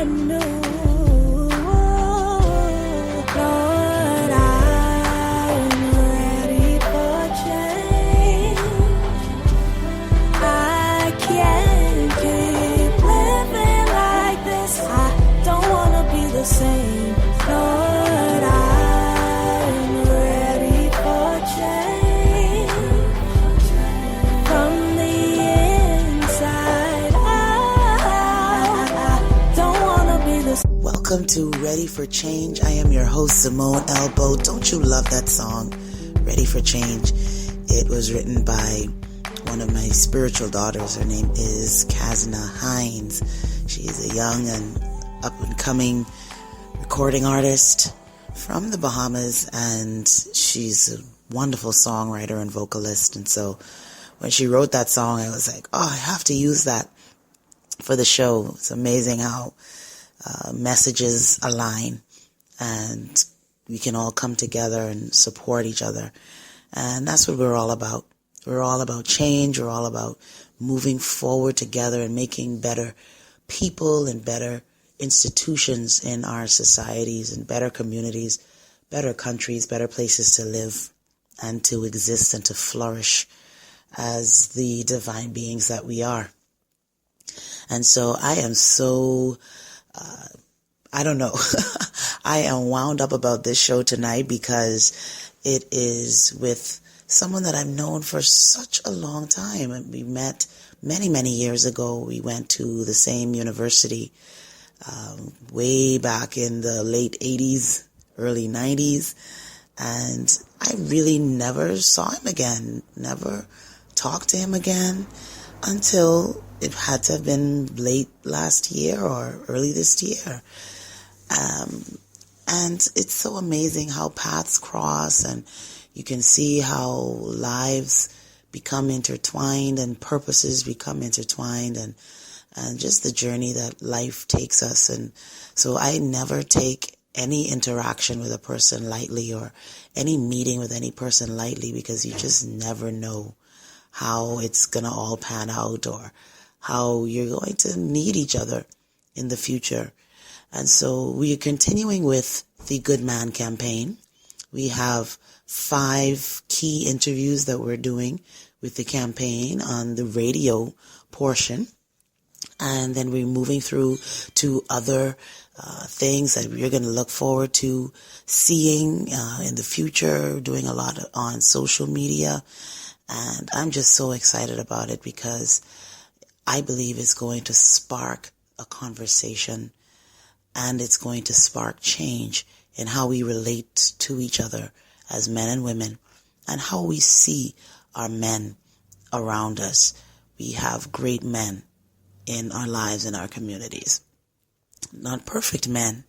new. Lord, I'm ready for change. I can't keep living like this. I don't wanna be the same. Lord, I'm ready for change. From the inside out, I don't wanna be the same. Welcome to Ready for Change. I am your host, Simmone L. Bowe. Don't you love that song, Ready for Change? It was written by one of my spiritual daughters. Her name is Kazna Hines. She is a young and up-and-coming recording artist from the Bahamas, and she's a wonderful songwriter and vocalist. And so when she wrote that song, I was like, oh, I have to use that for the show. It's amazing how messages align and we can all come together and support each other. And that's what we're all about. We're all about change. We're all about moving forward together and making better people and better institutions in our societies and better communities, better countries, better places to live and to exist and to flourish as the divine beings that we are. And so I am so, I don't know, I am wound up about this show tonight because it is with someone that I've known for such a long time. And we met many, many years ago. We went to the same university way back in the late 80s, early 90s. And I really never saw him again, never talked to him again until it had to have been late last year or early this year. And it's so amazing how paths cross and you can see how lives become intertwined and purposes become intertwined and just the journey that life takes us. And so I never take any interaction with a person lightly or any meeting with any person lightly because you just never know how it's going to all pan out or how you're going to need each other in the future. And so we are continuing with the Good Man campaign. We have 5 key interviews that we're doing with the campaign on the radio portion. And then we're moving through to other things that we're going to look forward to seeing in the future, doing a lot on social media. And I'm just so excited about it because I believe it's going to spark a conversation and it's going to spark change in how we relate to each other as men and women and how we see our men around us. We have great men in our lives, in our communities. Not perfect men.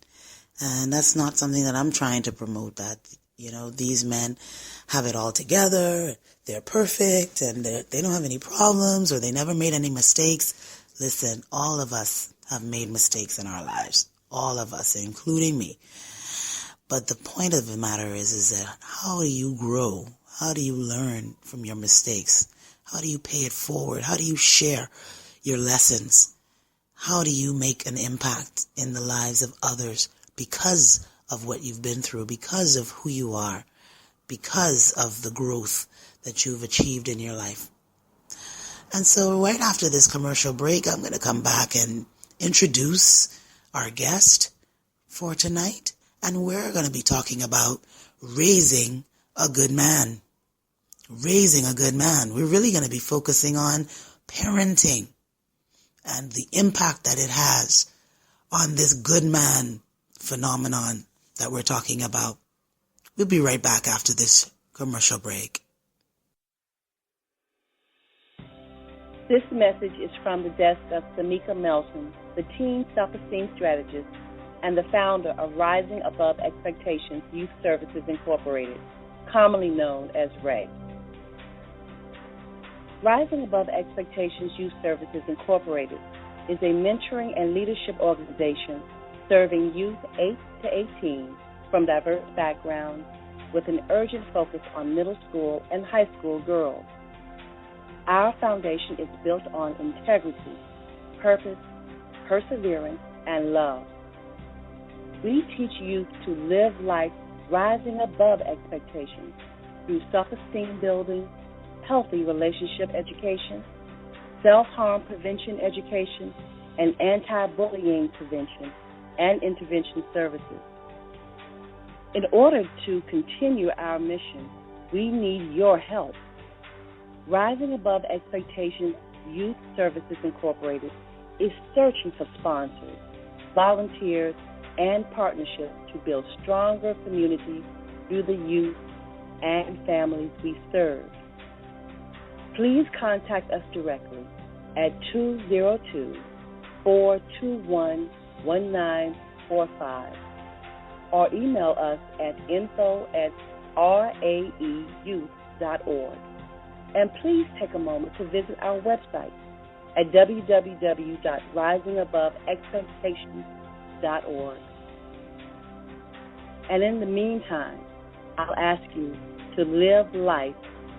And that's not something that I'm trying to promote, that, you know, these men have it all together, they're perfect, and they don't have any problems, or they never made any mistakes. Listen, all of us have made mistakes in our lives. All of us, including me. But the point of the matter is that how do you grow? How do you learn from your mistakes? How do you pay it forward? How do you share your lessons? How do you make an impact in the lives of others because of what you've been through, because of who you are, because of the growth that you've achieved in your life? And so right after this commercial break, I'm going to come back and introduce our guest for tonight. And we're going to be talking about raising a good man. Raising a good man. We're really going to be focusing on parenting and the impact that it has on this good man phenomenon that we're talking about. We'll be right back after this commercial break. This message is from the desk of Tamika Melton, the teen self-esteem strategist and the founder of Rising Above Expectations Youth Services Incorporated, commonly known as RAY. Rising Above Expectations Youth Services Incorporated is a mentoring and leadership organization serving youth 8 to 18 from diverse backgrounds with an urgent focus on middle school and high school girls. Our foundation is built on integrity, purpose, perseverance, and love. We teach youth to live life rising above expectations through self-esteem building, healthy relationship education, self-harm prevention education, and anti-bullying prevention and intervention services. In order to continue our mission, we need your help. Rising Above Expectations Youth Services Incorporated is searching for sponsors, volunteers, and partnerships to build stronger communities through the youth and families we serve. Please contact us directly at 202-421-1945 or email us at info@raeyouth.org. And please take a moment to visit our website at www.risingaboveexpectations.org. And in the meantime, I'll ask you to live life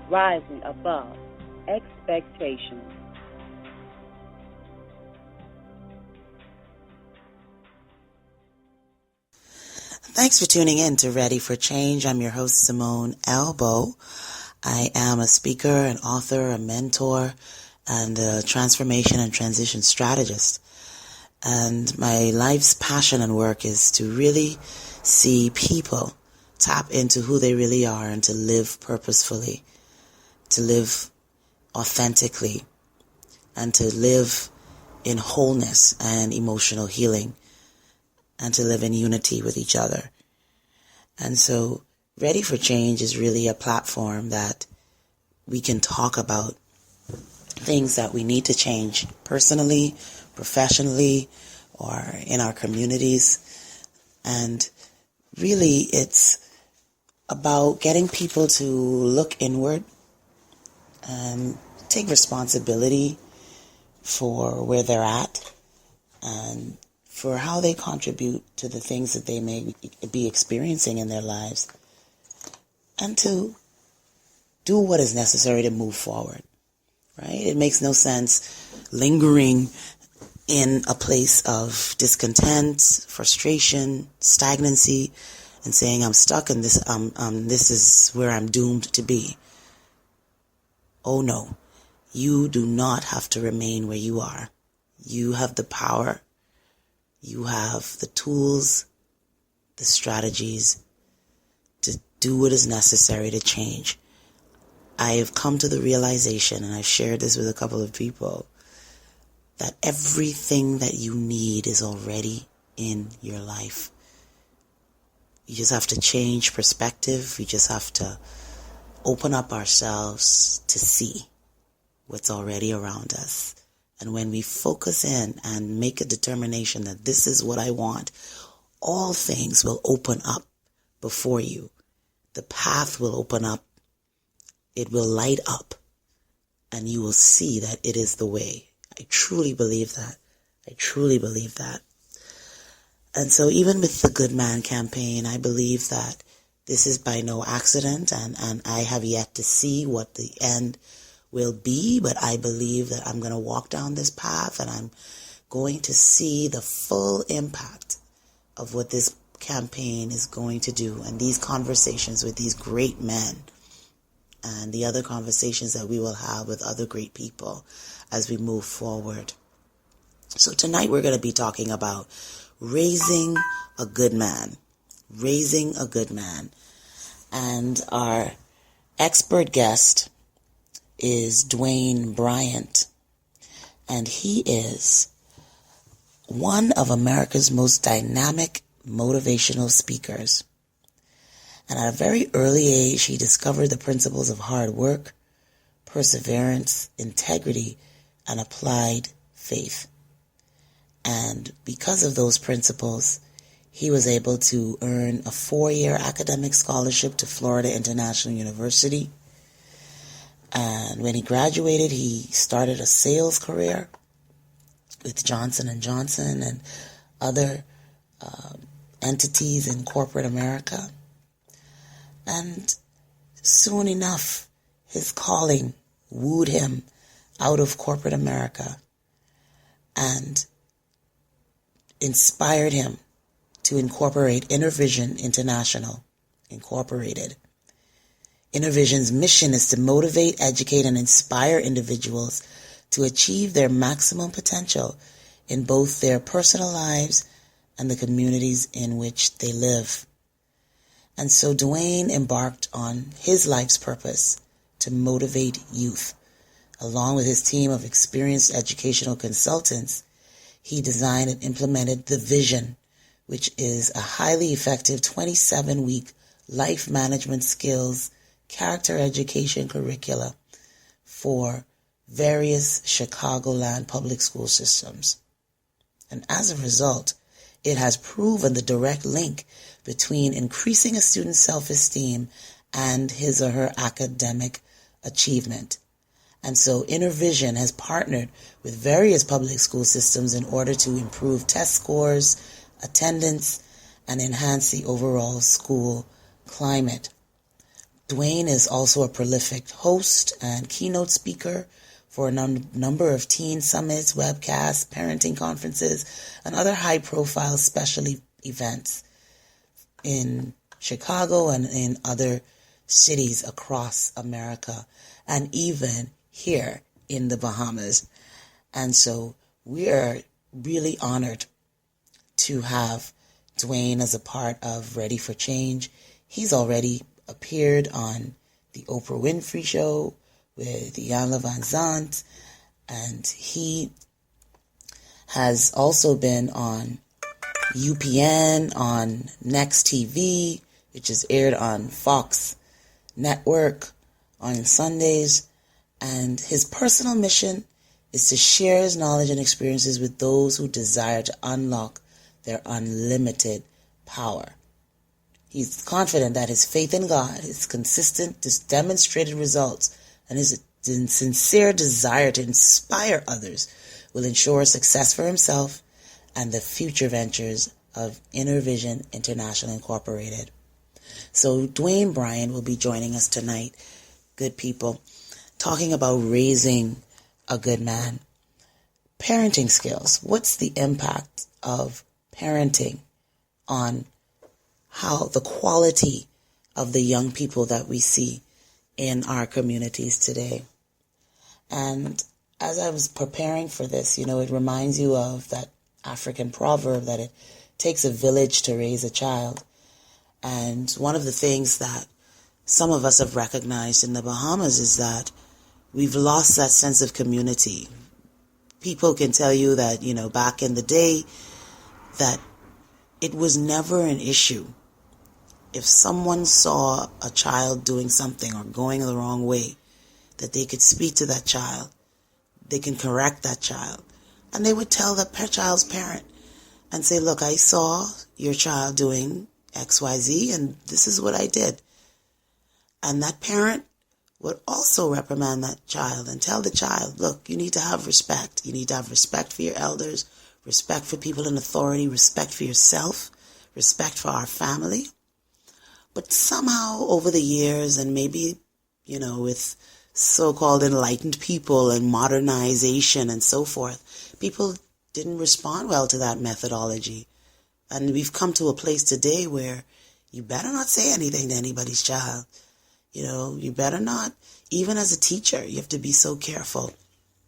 rising above expectations. Thanks for tuning in to Ready for Change. I'm your host, Simmone L. Bowe. I am a speaker, an author, a mentor, and a transformation and transition strategist. And my life's passion and work is to really see people tap into who they really are and to live purposefully, to live authentically, and to live in wholeness and emotional healing, and to live in unity with each other. And so Ready for Change is really a platform that we can talk about things that we need to change personally, professionally, or in our communities. And really it's about getting people to look inward and take responsibility for where they're at and for how they contribute to the things that they may be experiencing in their lives, and to do what is necessary to move forward, right? It makes no sense lingering in a place of discontent, frustration, stagnancy, and saying, I'm stuck in this, this is where I'm doomed to be. Oh no, you do not have to remain where you are. You have the power, you have the tools, the strategies to do what is necessary to change. I have come to the realization, and I've shared this with a couple of people, that everything that you need is already in your life. You just have to change perspective. We just have to open up ourselves to see what's already around us. And when we focus in and make a determination that this is what I want, all things will open up before you. The path will open up. It will light up. And you will see that it is the way. I truly believe that. I truly believe that. And so even with the Good Man campaign, I believe that this is by no accident, and I have yet to see what the end will be, but I believe that I'm going to walk down this path and I'm going to see the full impact of what this campaign is going to do, and these conversations with these great men and the other conversations that we will have with other great people as we move forward. So tonight we're going to be talking about raising a good man. Raising a good man. And our expert guest is Dwayne Bryant. And he is one of America's most dynamic motivational speakers. And at a very early age, he discovered the principles of hard work, perseverance, integrity, and applied faith. And because of those principles, he was able to earn a 4-year academic scholarship to Florida International University. And when he graduated, he started a sales career with Johnson & Johnson and other entities in corporate America. And soon enough, his calling wooed him out of corporate America. And inspired him to incorporate InnerVision International, Incorporated. InnerVision's mission is to motivate, educate, and inspire individuals to achieve their maximum potential in both their personal lives and the communities in which they live. And so Dwayne embarked on his life's purpose to motivate youth. Along with his team of experienced educational consultants, he designed and implemented the Vision, which is a highly effective 27-week life management skills, character education curricula for various Chicagoland public school systems. And as a result, it has proven the direct link between increasing a student's self-esteem and his or her academic achievement. And so InnerVision has partnered with various public school systems in order to improve test scores, attendance, and enhance the overall school climate. Dwayne is also a prolific host and keynote speaker for a number of teen summits, webcasts, parenting conferences, and other high-profile special events in Chicago and in other cities across America, and even here in the Bahamas. And so we are really honored to have Dwayne as a part of Ready for Change. He's already appeared on the Oprah Winfrey Show with Iyanla Vanzant, and he has also been on UPN, on Next TV, which is aired on Fox Network on Sundays. And his personal mission is to share his knowledge and experiences with those who desire to unlock their unlimited power. He's confident that his faith in God, his consistent, demonstrated results, and his sincere desire to inspire others will ensure success for himself and the future ventures of InnerVision International Incorporated. So Dwayne Bryant will be joining us tonight, good people, talking about raising a good man. Parenting skills. What's the impact of parenting on how the quality of the young people that we see in our communities today? And as I was preparing for this, it reminds you of that African proverb that it takes a village to raise a child. And one of the things that some of us have recognized in the Bahamas is that we've lost that sense of community. People can tell you that, back in the day, that it was never an issue. If someone saw a child doing something or going the wrong way, that they could speak to that child, they can correct that child, and they would tell the child's parent and say, look, I saw your child doing XYZ, and this is what I did. And that parent would also reprimand that child and tell the child, look, you need to have respect. You need to have respect for your elders, respect for people in authority, respect for yourself, respect for our family. But somehow over the years, and maybe, with so-called enlightened people and modernization and so forth, people didn't respond well to that methodology. And we've come to a place today where you better not say anything to anybody's child. You better not, even as a teacher, you have to be so careful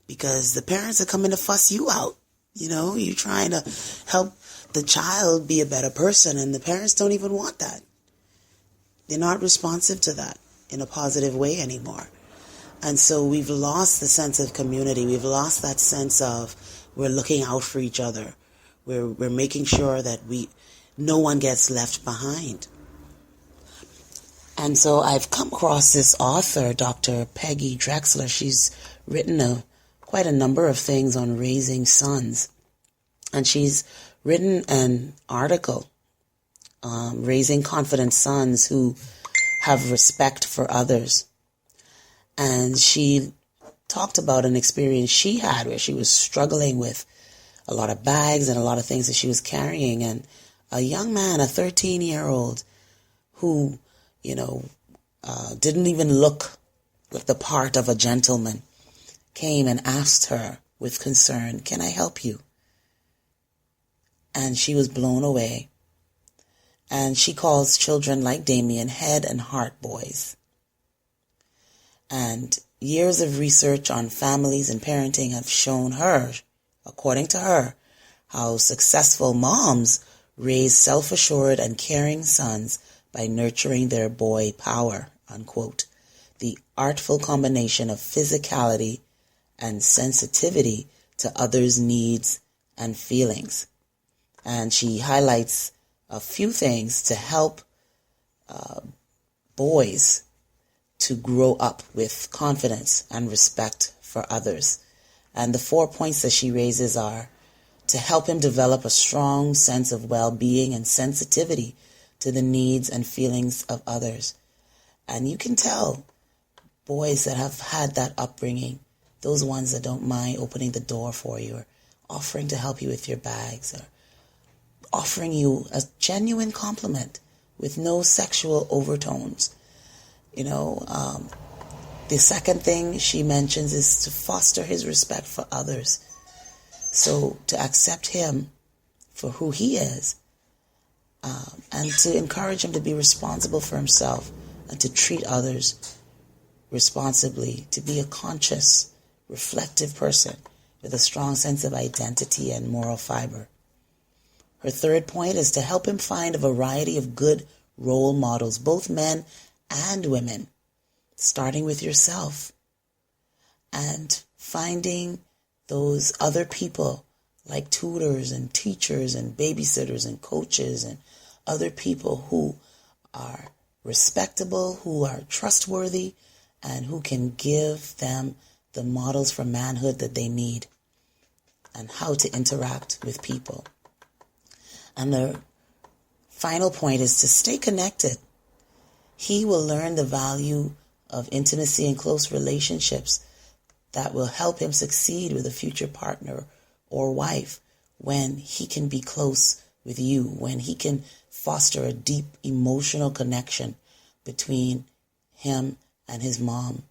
because the parents are coming to fuss you out. You're trying to help the child be a better person, and the parents don't even want that. They're not responsive to that in a positive way anymore. And so we've lost the sense of community. We've lost that sense of we're looking out for each other. We're making sure that no one gets left behind. And so I've come across this author, Dr. Peggy Drexler. She's written quite a number of things on raising sons. And she's written an article, Raising Confident Sons Who Have Respect for Others. And she talked about an experience she had where she was struggling with a lot of bags and a lot of things that she was carrying. And a young man, a 13-year-old, who didn't even look like the part of a gentleman, came and asked her with concern, can I help you? and she was blown away. And she calls children like Damien head and heart boys. And years of research on families and parenting have shown her, according to her, how successful moms raise self-assured and caring sons by nurturing their boy power, unquote. The artful combination of physicality and sensitivity to others' needs and feelings. And she highlights a few things to help boys to grow up with confidence and respect for others. And the 4 points that she raises are to help him develop a strong sense of well-being and sensitivity to the needs and feelings of others. And you can tell boys that have had that upbringing, those ones that don't mind opening the door for you or offering to help you with your bags or offering you a genuine compliment with no sexual overtones. The second thing she mentions is to foster his respect for others. So to accept him for who he is, and to encourage him to be responsible for himself and to treat others responsibly, to be a conscious, reflective person with a strong sense of identity and moral fiber. Her third point is to help him find a variety of good role models, both men and women, starting with yourself and finding those other people like tutors and teachers and babysitters and coaches and other people who are respectable, who are trustworthy, and who can give them the models for manhood that they need and how to interact with people. And the final point is to stay connected. He will learn the value of intimacy and close relationships that will help him succeed with a future partner or wife when he can be close with you, when he can foster a deep emotional connection between him and his mom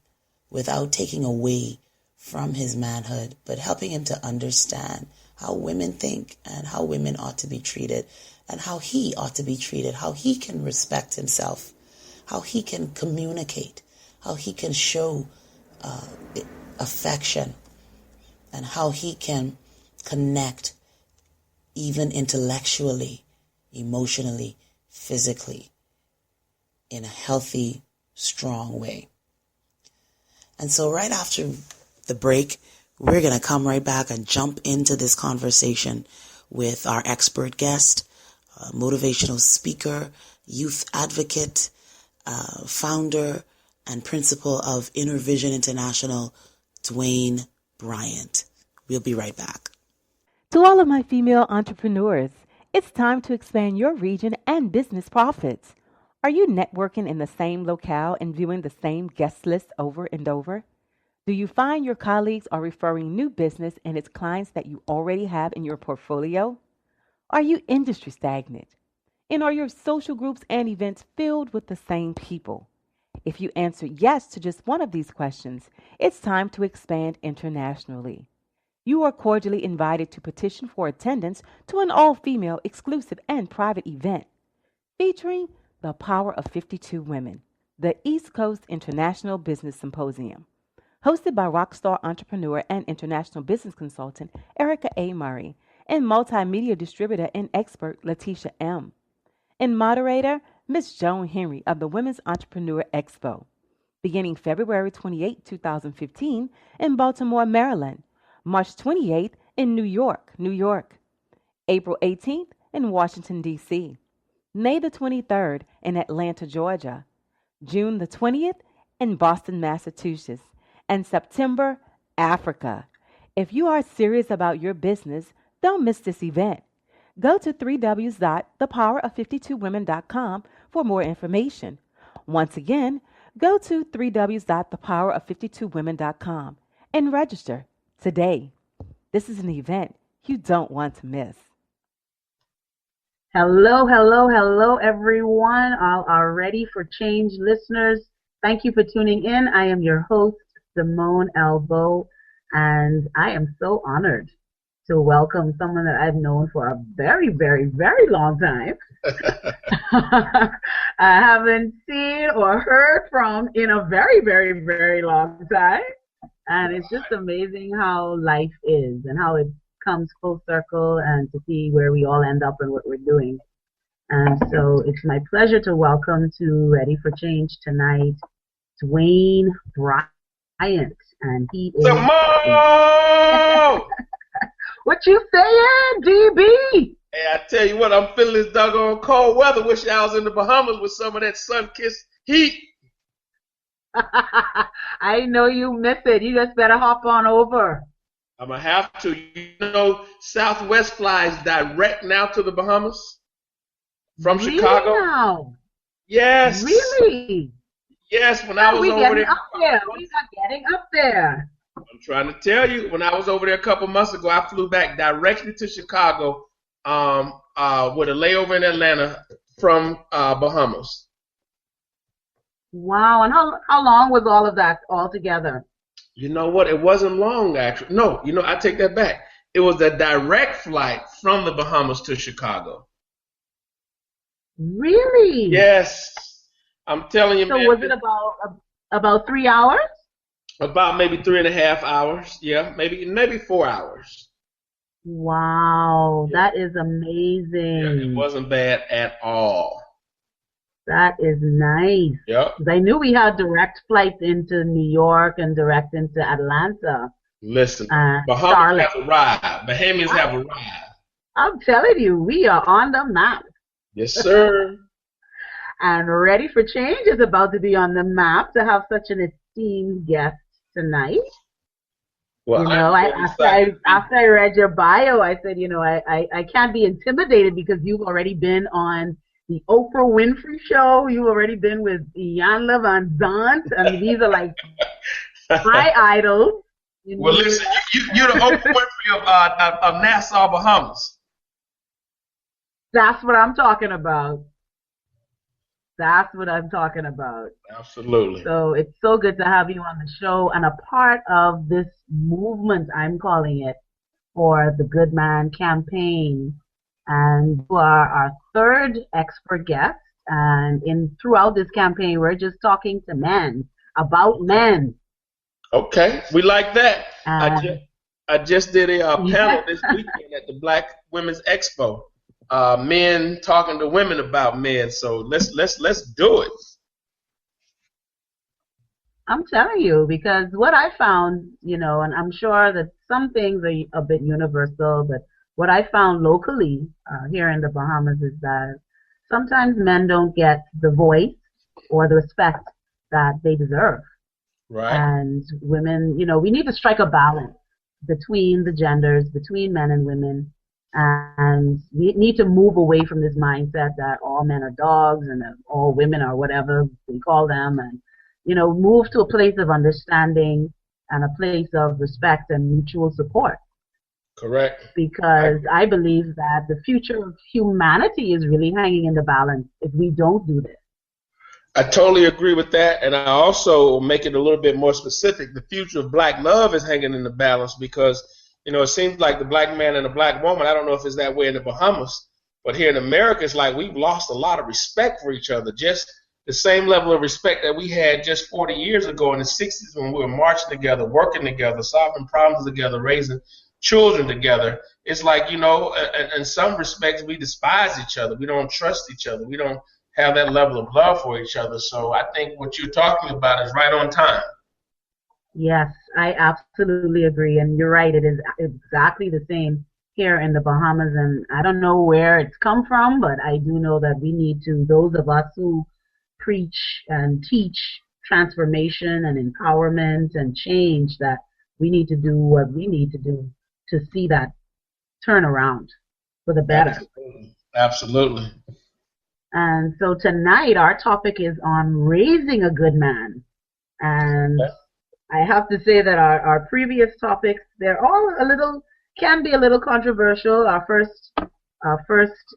without taking away from his manhood, but helping him to understand how women think and how women ought to be treated and how he ought to be treated, how he can respect himself, how he can communicate, how he can show affection, and how he can connect even intellectually, emotionally, physically, in a healthy, strong way. And so right after the break, we're going to come right back and jump into this conversation with our expert guest, motivational speaker, youth advocate, founder and principal of Inner Vision International, Dwayne Bryant. We'll be right back. To all of my female entrepreneurs, it's time to expand your region and business profits. Are you networking in the same locale and viewing the same guest list over and over? Do you find your colleagues are referring new business and its clients that you already have in your portfolio? Are you industry stagnant? And are your social groups and events filled with the same people? If you answer yes to just one of these questions, it's time to expand internationally. You are cordially invited to petition for attendance to an all-female, exclusive, and private event featuring the Power of 52 Women, the East Coast International Business Symposium, hosted by rockstar entrepreneur and international business consultant Erica A. Murray and multimedia distributor and expert Letitia M. And moderator Ms. Joan Henry of the Women's Entrepreneur Expo, beginning February 28, 2015 in Baltimore, Maryland, March 28th in New York, April 18th in Washington, D.C., May the 23rd in Atlanta, Georgia, June the 20th in Boston, Massachusetts, and September, Africa. If you are serious about your business, don't miss this event. Go to www.thepowerof52women.com for more information. Once again, go to www.thepowerof52women.com and register today. This is an event you don't want to miss. Hello, everyone. All are ready for change listeners. Thank you for tuning in. I am your host, Simmone L, Bowe, and I am so honored to welcome someone that I've known for a very, very, very long time. I haven't seen or heard from in a very, very, very long time. And it's just amazing how life is and how it comes full circle and to see where we all end up and what we're doing. And so it's my pleasure to welcome to Ready for Change tonight, Dwayne Bryant. And he is... Simmone! What you saying, DB? Hey, I tell you what, I'm feeling this doggone cold weather. Wish I was in the Bahamas with some of that sun-kissed heat. I know you miss it. You just better hop on over. I'm going to have to. You know, Southwest flies direct now to the Bahamas from Really Chicago. now? Yes. Really? Yes, when I was we over getting there. up there. We are getting up there. I'm trying to tell you, when I was over there a couple months ago, I flew back directly to Chicago with a layover in Atlanta from Bahamas. Wow. And how long was all of that all together? You know what? It wasn't long, actually. No, I take that back. It was a direct flight from the Bahamas to Chicago. Really? Yes. I'm telling you, so man. So was it about 3 hours? About maybe 3.5 hours. Yeah, maybe 4 hours. Wow, Yeah. That is amazing. Yeah, it wasn't bad at all. That is nice. Yep. 'Cause I knew we had direct flights into New York and direct into Atlanta. Listen, Bahamas have arrived. Bahamians have arrived. I'm telling you, we are on the map. Yes, sir. And Ready for Change is about to be on the map to have such an esteemed guest tonight. Well, after I read your bio, I said, I can't be intimidated because you've already been on the Oprah Winfrey Show. You've already been with Iyanla Van Zandt. I mean, these are like my idols. Well, listen, you're the Oprah Winfrey of Nassau, Bahamas. That's what I'm talking about. That's what I'm talking about. Absolutely. So it's so good to have you on the show and a part of this movement, I'm calling it, for the Good Man campaign. And you are our third expert guest. And throughout this campaign, we're just talking to men, about men. Okay, we like that. I just did a panel this weekend at the Black Women's Expo. Men talking to women about men. So let's do it. I'm telling you, because what I found, and I'm sure that some things are a bit universal, but what I found locally here in the Bahamas is that sometimes men don't get the voice or the respect that they deserve. Right. And women, we need to strike a balance between the genders, between men and women. And we need to move away from this mindset that all men are dogs and that all women are whatever we call them, and move to a place of understanding and a place of respect and mutual support. Correct. Because I believe that the future of humanity is really hanging in the balance if we don't do this. I totally agree with that, and I also make it a little bit more specific. The future of black love is hanging in the balance because it seems like the black man and the black woman, I don't know if it's that way in the Bahamas, but here in America, it's like we've lost a lot of respect for each other. Just the same level of respect that we had just 40 years ago in the 60s when we were marching together, working together, solving problems together, raising children together. It's like, in some respects, we despise each other. We don't trust each other. We don't have that level of love for each other. So I think what you're talking about is right on time. Yes, I absolutely agree. And you're right. It is exactly the same here in the Bahamas. And I don't know where it's come from, but I do know that we need to, those of us who preach and teach transformation and empowerment and change, that we need to do what we need to do to see that turn around for the better. Absolutely. And so tonight our topic is on raising a good man. And I have to say that our previous topics, they're all can be a little controversial. Our first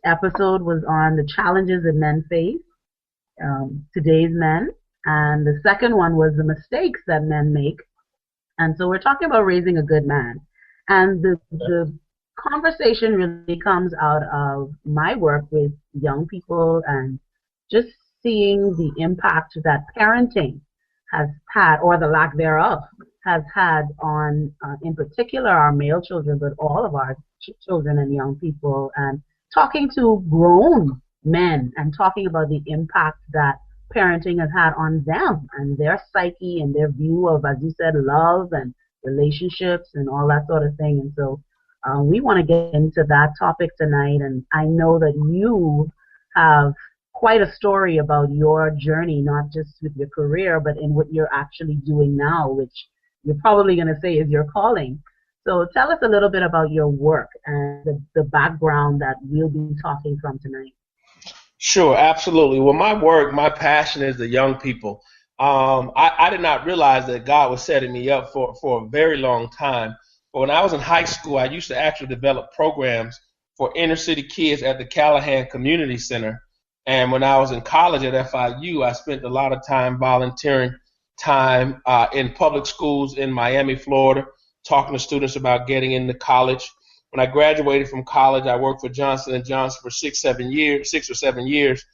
episode was on the challenges that men face, today's men. And the second one was the mistakes that men make. And so we're talking about raising a good man. And the conversation really comes out of my work with young people and just seeing the impact that parenting has had, or the lack thereof, has had on, in particular, our male children, but all of our children and young people, and talking to grown men and talking about the impact that parenting has had on them and their psyche and their view of, as you said, love and relationships and all that sort of thing. And so we want to get into that topic tonight. And I know that you have quite a story about your journey, not just with your career, but in what you're actually doing now, which you're probably going to say is your calling. So tell us a little bit about your work and the background that we'll be talking from tonight. Sure, absolutely. Well, my work, my passion is the young people. I did not realize that God was setting me up for a very long time. But when I was in high school, I used to actually develop programs for inner city kids at the Callahan Community Center. And when I was in college at FIU, I spent a lot of time volunteering time in public schools in Miami, Florida, talking to students about getting into college. When I graduated from college, I worked for Johnson & Johnson for 6 or 7 years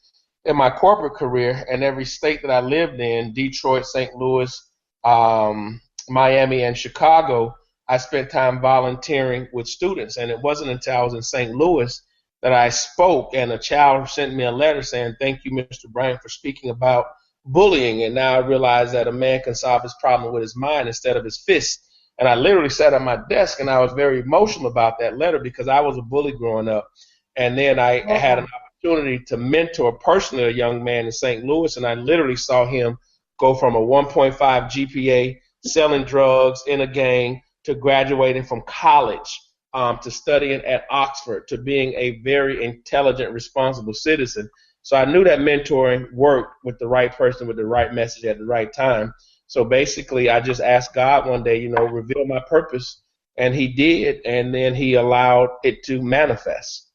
in my corporate career. And every state that I lived in, Detroit, St. Louis, Miami, and Chicago, I spent time volunteering with students. And it wasn't until I was in St. Louis that I spoke, and a child sent me a letter saying, "Thank you, Mr. Bryant, for speaking about bullying." And now I realize that a man can solve his problem with his mind instead of his fist. And I literally sat at my desk and I was very emotional about that letter because I was a bully growing up. And then I had an opportunity to mentor personally a young man in St. Louis, and I literally saw him go from a 1.5 GPA, selling drugs in a gang, to graduating from college, to studying at Oxford, to being a very intelligent, responsible citizen. So I knew that mentoring worked with the right person with the right message at the right time. So basically, I just asked God one day, reveal my purpose, and He did, and then He allowed it to manifest.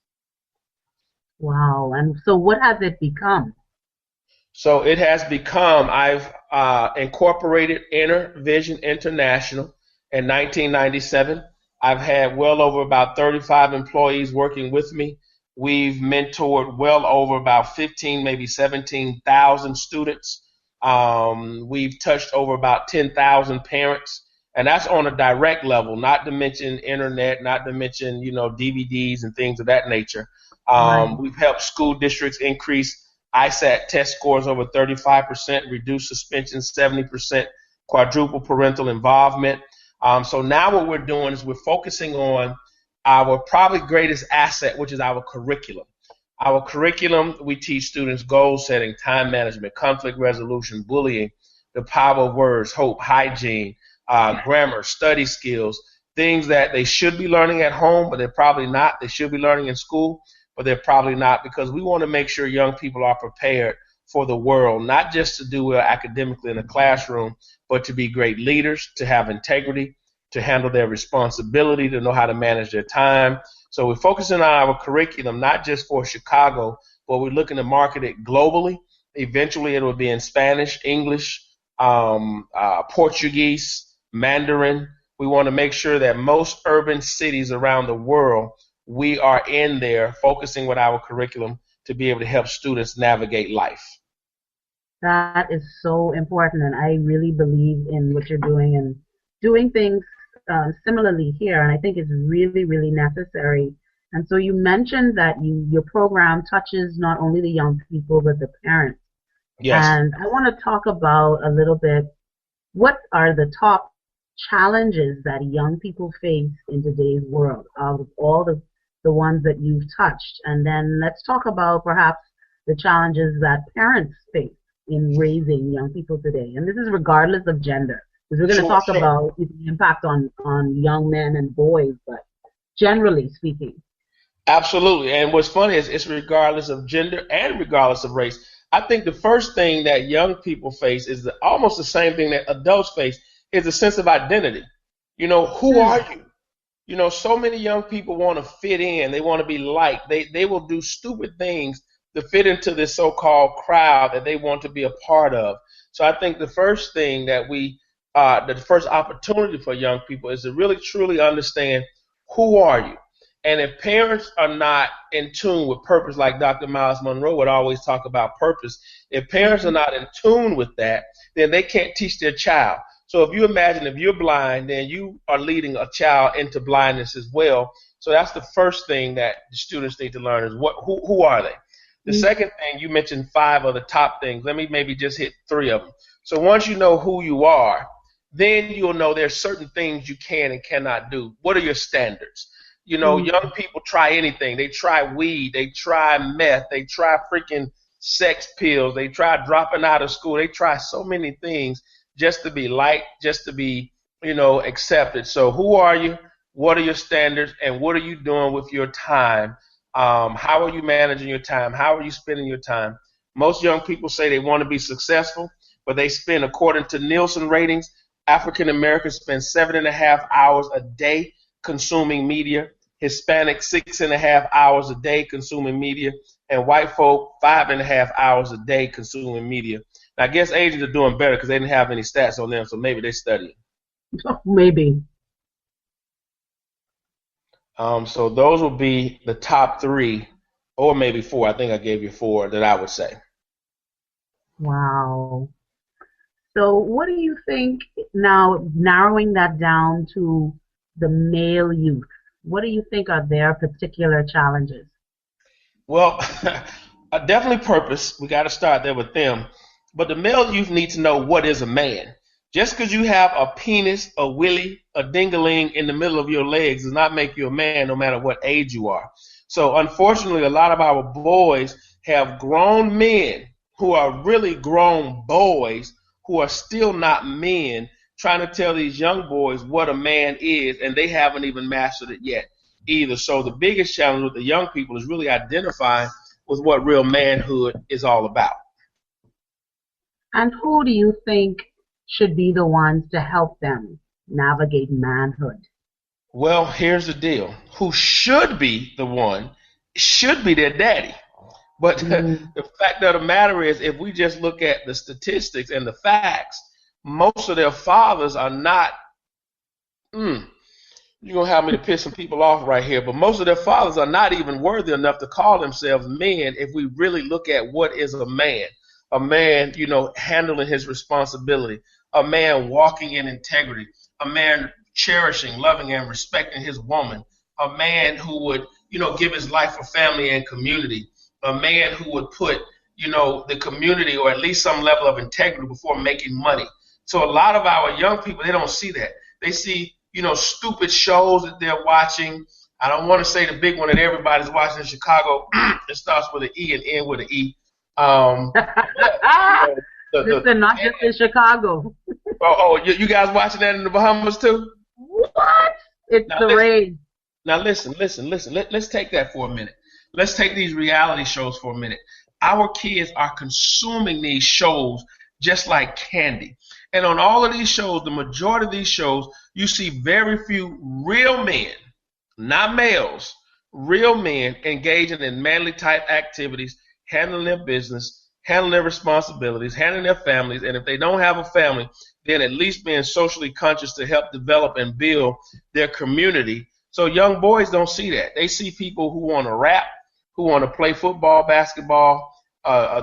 Wow. And so what has it become? So it has become, I've incorporated Inner Vision International in 1997. I've had well over about 35 employees working with me. We've mentored well over about 15, maybe 17,000 students. We've touched over about 10,000 parents, and that's on a direct level, not to mention internet, not to mention, DVDs and things of that nature. Right. We've helped school districts increase ISAT test scores over 35%, reduce suspensions 70%, quadruple parental involvement. So now what we're doing is we're focusing on our probably greatest asset, which is our curriculum. Our curriculum, we teach students goal setting, time management, conflict resolution, bullying, the power of words, hope, hygiene, grammar, study skills, things that they should be learning at home, but they're probably not. They should be learning in school, but they're probably not, because we want to make sure young people are prepared for the world, not just to do well academically in a classroom, but to be great leaders, to have integrity, to handle their responsibility, to know how to manage their time. So we're focusing on our curriculum, not just for Chicago, but we're looking to market it globally. Eventually it will be in Spanish, English, Portuguese, Mandarin. We want to make sure that most urban cities around the world, we are in there focusing with our curriculum to be able to help students navigate life. That is so important, and I really believe in what you're doing and doing things similarly here, and I think it's really, really necessary. And so you mentioned that your program touches not only the young people but the parents. Yes. And I want to talk about a little bit, what are the top challenges that young people face in today's world out of all the ones that you've touched? And then let's talk about perhaps the challenges that parents face in raising young people today. And this is regardless of gender, because we're going to talk about the impact on young men and boys, but generally speaking. Absolutely. And what's funny is it's regardless of gender and regardless of race. I think the first thing that young people face is almost the same thing that adults face, is a sense of identity. Who are you? So many young people want to fit in. They want to be liked. They will do stupid things to fit into this so-called crowd that they want to be a part of. So I think the first thing that the first opportunity for young people is to really truly understand, who are you? And if parents are not in tune with purpose, like Dr. Miles Monroe would always talk about purpose, if parents are not in tune with that, then they can't teach their child. So if you imagine if you're blind, then you are leading a child into blindness as well. So that's the first thing that the students need to learn is who are they? The second thing, you mentioned 5 of the top things. Let me maybe just hit 3 of them. So once you know who you are, then you'll know there's certain things you can and cannot do. What are your standards? You know, young people try anything. They try weed. They try meth. They try freaking sex pills. They try dropping out of school. They try so many things just to be liked, just to be, accepted. So who are you? What are your standards? And what are you doing with your time? How are you managing your time? How are you spending your time? Most young people say they want to be successful, but they spend, according to Nielsen ratings, African Americans spend 7.5 hours a day consuming media, Hispanic 6.5 hours a day consuming media, and white folk 5.5 hours a day consuming media. Now, I guess Asians are doing better because they didn't have any stats on them, so maybe they're studying. Maybe. So those will be the top 3, or maybe 4. I think I gave you 4 that I would say. Wow. So what do you think now, narrowing that down to the male youth? What do you think are their particular challenges? Well, definitely purpose. We got to start there with them. But the male youth need to know what is a man. Just because you have a penis, a willy, a ding-a-ling in the middle of your legs does not make you a man no matter what age you are. So unfortunately, a lot of our boys have grown men who are really grown boys who are still not men, trying to tell these young boys what a man is, and they haven't even mastered it yet either. So the biggest challenge with the young people is really identifying with what real manhood is all about. And who do you think should be the ones to help them navigate manhood? Well, here's the deal. Who should be the one should be their daddy. But the fact of the matter is, if we just look at the statistics and the facts, most of their fathers are not, you're going to have me to piss some people off right here, but most of their fathers are not even worthy enough to call themselves men if we really look at what is a man. A man, handling his responsibility, a man walking in integrity, a man cherishing, loving, and respecting his woman, a man who would, give his life for family and community, a man who would put, the community or at least some level of integrity before making money. So a lot of our young people, they don't see that. They see, stupid shows that they're watching. I don't want to say the big one that everybody's watching in Chicago. It starts with an E and ends with an E. Listen, not just in Chicago. You guys watching that in the Bahamas too? What? It's now the rain. Now listen. Let's take that for a minute. Let's take these reality shows for a minute. Our kids are consuming these shows just like candy. And on all of these shows, the majority of these shows, you see very few real men, not males, real men engaging in manly type activities, handling their business, handling their responsibilities, handling their families, and if they don't have a family, then at least being socially conscious to help develop and build their community. So young boys don't see that. They see people who want to rap, who want to play football, basketball,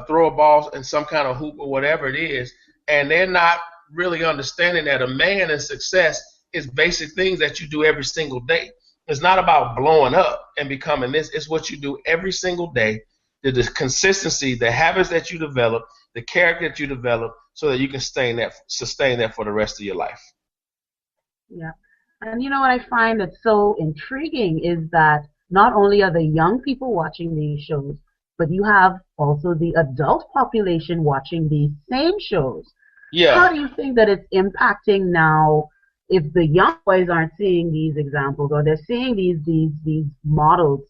throw a ball in some kind of hoop or whatever it is, and they're not really understanding that a man and success is basic things that you do every single day. It's not about blowing up and becoming this. It's what you do every single day. The consistency, the habits that you develop, the character that you develop, so that you can sustain that for the rest of your life. Yeah. And what I find that's so intriguing is that not only are the young people watching these shows, but you have also the adult population watching these same shows. Yeah. How do you think that it's impacting now if the young boys aren't seeing these examples or they're seeing these models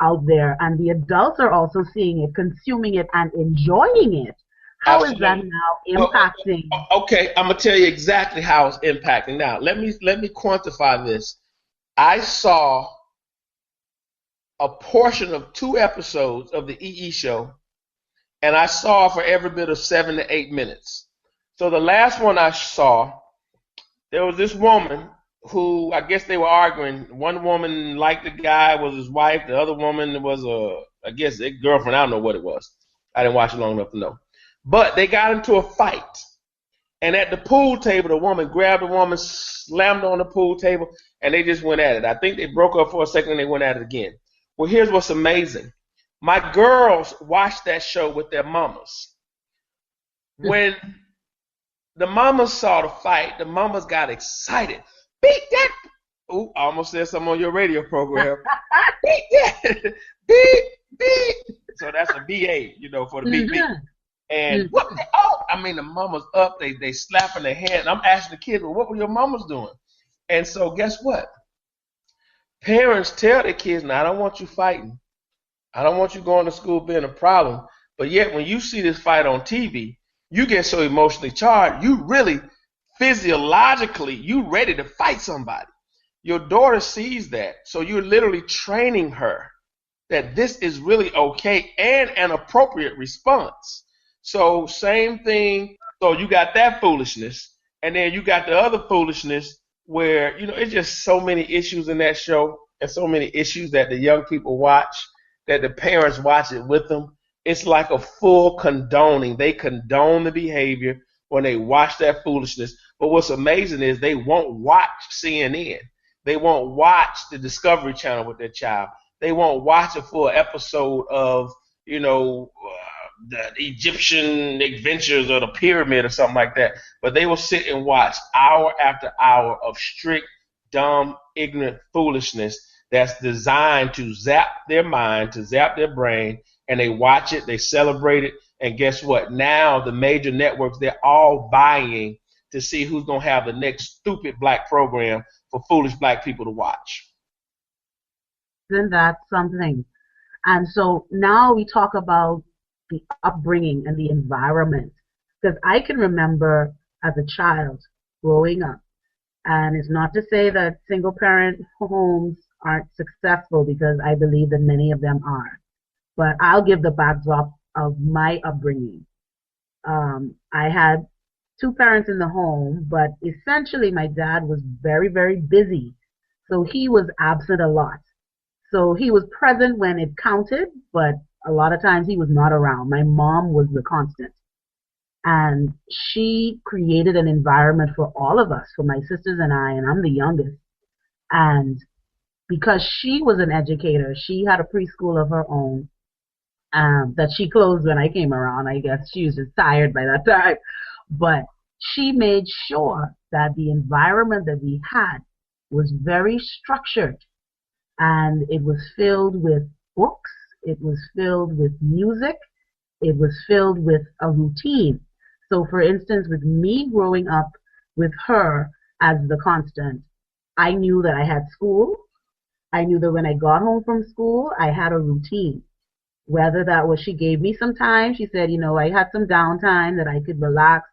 out there, and the adults are also seeing it, consuming it, and enjoying it? How Absolutely. Is that now impacting? Okay, I'm gonna tell you exactly how it's impacting. Now, let me quantify this. I saw a portion of 2 episodes of the EE show, and I saw for every bit of 7 to 8 minutes. So the last one I saw, there was this woman who I guess they were arguing. One woman liked the guy, was his wife. The other woman was I guess, a girlfriend. I don't know what it was. I didn't watch it long enough to know. But they got into a fight. And at the pool table, the woman grabbed the woman, slammed her on the pool table, and they just went at it. I think they broke up for a second and they went at it again. Well, here's what's amazing. My girls watched that show with their mamas. When the mamas saw the fight, the mamas got excited. Beat that! Ooh, I almost said something on your radio program. Beat that! Beat! So that's a BA, for the beat. And what? I mean, the mamas up, they slapping their hand. I'm asking the kids, well, what were your mamas doing? And so guess what? Parents tell their kids, now I don't want you fighting. I don't want you going to school being a problem. But yet when you see this fight on TV, you get so emotionally charged, you really physiologically, you ready to fight somebody. Your daughter sees that, so you're literally training her that this is really okay and an appropriate response. So same thing, so you got that foolishness, and then you got the other foolishness where, it's just so many issues in that show and so many issues that the young people watch, that the parents watch it with them. It's like a full condoning. They condone the behavior when they watch that foolishness. But what's amazing is they won't watch CNN. They won't watch the Discovery Channel with their child. They won't watch a full episode of, the Egyptian adventures or the pyramid or something like that. But they will sit and watch hour after hour of strict, dumb, ignorant foolishness that's designed to zap their mind, to zap their brain, and they watch it, they celebrate it, and guess what? Now the major networks, they're all vying to see who's going to have the next stupid black program for foolish black people to watch. Isn't that something? And so now we talk about the upbringing and the environment. Because I can remember as a child growing up, and it's not to say that single parent homes aren't successful, because I believe that many of them are. But I'll give the backdrop of my upbringing. I had two parents in the home, but essentially my dad was very, very busy. So he was absent a lot. So he was present when it counted, but a lot of times he was not around. My mom was the constant. And she created an environment for all of us, for my sisters and I'm the youngest. And because she was an educator, she had a preschool of her own that she closed when I came around. I guess she was just tired by that time. But she made sure that the environment that we had was very structured. And it was filled with books. It was filled with music. It was filled with a routine. So, for instance, with me growing up with her as the constant, I knew that I had school. I knew that when I got home from school, I had a routine. Whether that was she gave me some time, she said, I had some downtime that I could relax,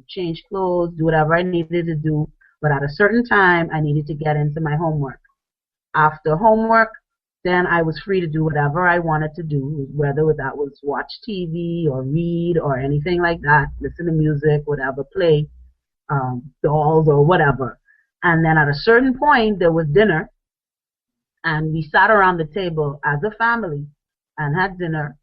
change clothes, do whatever I needed to do. But at a certain time, I needed to get into my homework. After homework, then I was free to do whatever I wanted to do, whether that was watch TV or read or anything like that, listen to music, whatever, play dolls or whatever. And then at a certain point, there was dinner, and we sat around the table as a family and had dinner.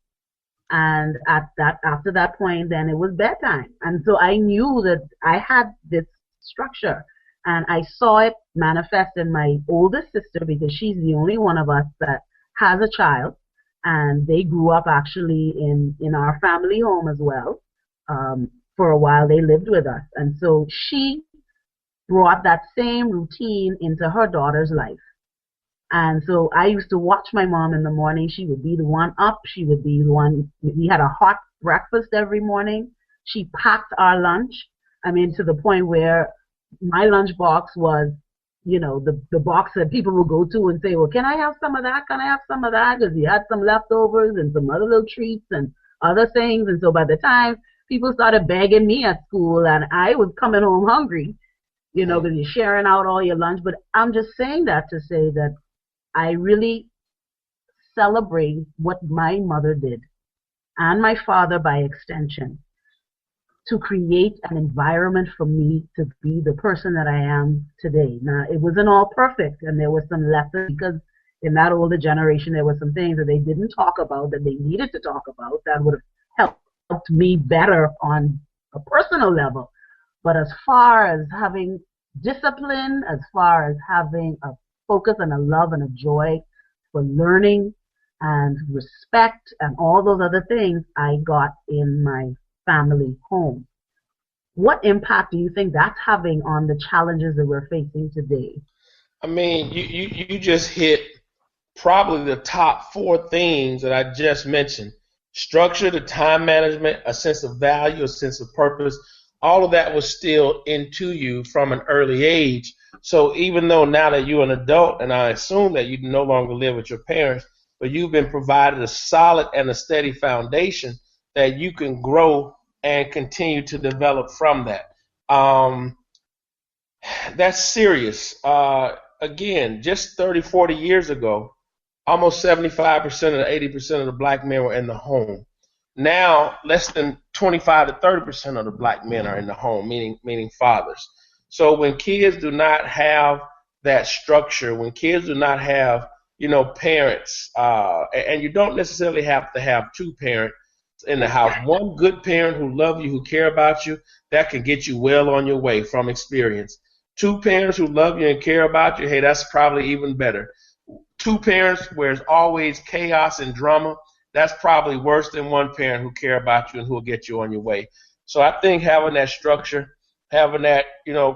And after that point, then it was bedtime. And so I knew that I had this structure. And I saw it manifest in my oldest sister, because she's the only one of us that has a child. And they grew up actually in our family home as well. For a while, they lived with us. And so she brought that same routine into her daughter's life. And so I used to watch my mom in the morning. She would be the one up. She would be the one. We had a hot breakfast every morning. She packed our lunch. I mean, to the point where my lunch box was, the box that people would go to and say, well, can I have some of that? Can I have some of that? Because we had some leftovers and some other little treats and other things. And so by the time people started begging me at school, and I was coming home hungry, because you're sharing out all your lunch. But I'm just saying that to say that I really celebrate what my mother did, and my father by extension, to create an environment for me to be the person that I am today. Now, it wasn't all perfect, and there were some lessons because in that older generation, there were some things that they didn't talk about that they needed to talk about that would have helped me better on a personal level. But as far as having discipline, as far as having a focus and a love and a joy for learning and respect and all those other things, I got in my family home. What impact do you think that's having on the challenges that we're facing today? I mean, you just hit probably the top four things that I just mentioned. Structure, the time management, a sense of value, a sense of purpose. All of that was still into you from an early age. So even though now that you're an adult, and I assume that you no longer live with your parents, but you've been provided a solid and a steady foundation that you can grow and continue to develop from that. That's serious. Again, just 30, 40 years ago, almost 75% or 80% of the black men were in the home. Now, less than 25 to 30% of the black men are in the home, meaning fathers. So when kids do not have that structure, when kids do not have, parents, and you don't necessarily have to have two parents in the house. One good parent who love you, who care about you, that can get you well on your way from experience. Two parents who love you and care about you, hey, that's probably even better. Two parents where it's always chaos and drama, that's probably worse than one parent who care about you and who will get you on your way. So I think having that structure, having that,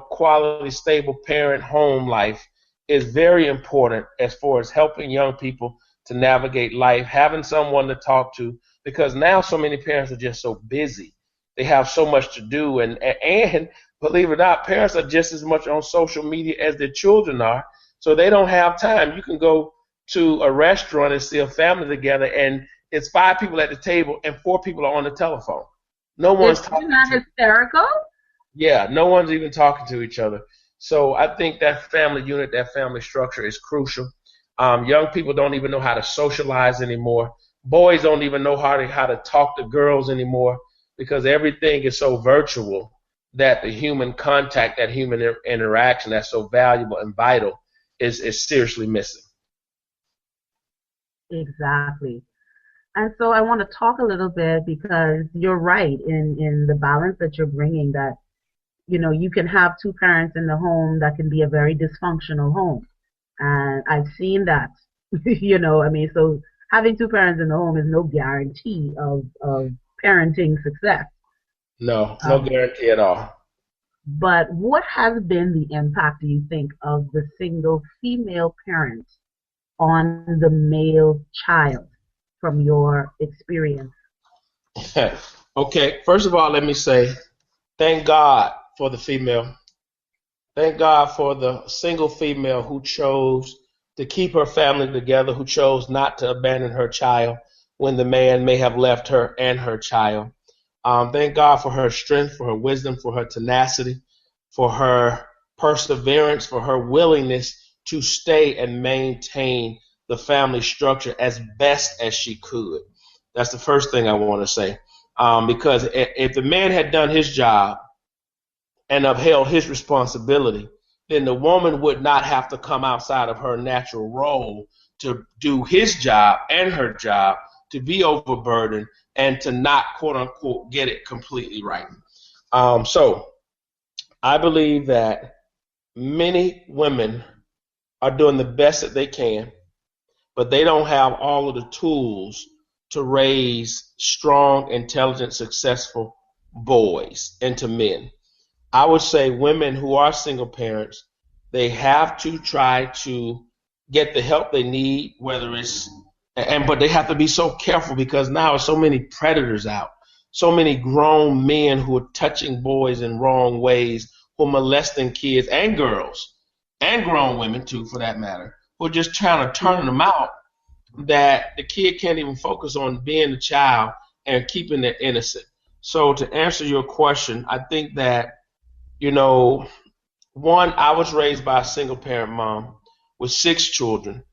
quality, stable parent home life is very important as far as helping young people to navigate life, having someone to talk to, because now so many parents are just so busy. They have so much to do, and believe it or not, parents are just as much on social media as their children are, so they don't have time. You can go to a restaurant and see a family together, and it's 5 people at the table and 4 people are on the telephone. No one's talking. Isn't that hysterical? Yeah, no one's even talking to each other. So I think that family unit, that family structure is crucial. Young people don't even know how to socialize anymore. Boys don't even know how to talk to girls anymore because everything is so virtual that the human contact, that human interaction that's so valuable and vital is seriously missing. Exactly. And so I want to talk a little bit because you're right in the balance that you're bringing that, you can have two parents in the home that can be a very dysfunctional home. And I've seen that, so having two parents in the home is no guarantee of parenting success. No guarantee at all. But what has been the impact, do you think, of the single female parent on the male child from your experience? Okay, first of all, let me say thank God for the female. Thank God for the single female who chose to keep her family together, who chose not to abandon her child when the man may have left her and her child. Thank God for her strength, for her wisdom, for her tenacity, for her perseverance, for her willingness to stay and maintain the family structure as best as she could. That's the first thing I want to say. Because if the man had done his job and upheld his responsibility, then the woman would not have to come outside of her natural role to do his job and her job, to be overburdened and to not, quote unquote, get it completely right. So I believe that many women are doing the best that they can, but they don't have all of the tools to raise strong, intelligent, successful boys into men. I would say women who are single parents, they have to try to get the help they need, but they have to be so careful because now there's so many predators out, so many grown men who are touching boys in wrong ways, who are molesting kids and girls, and grown women too, for that matter, who are just trying to turn them out, that the kid can't even focus on being a child and keeping it innocent. So to answer your question, I think that, one, I was raised by a single parent mom with 6 children,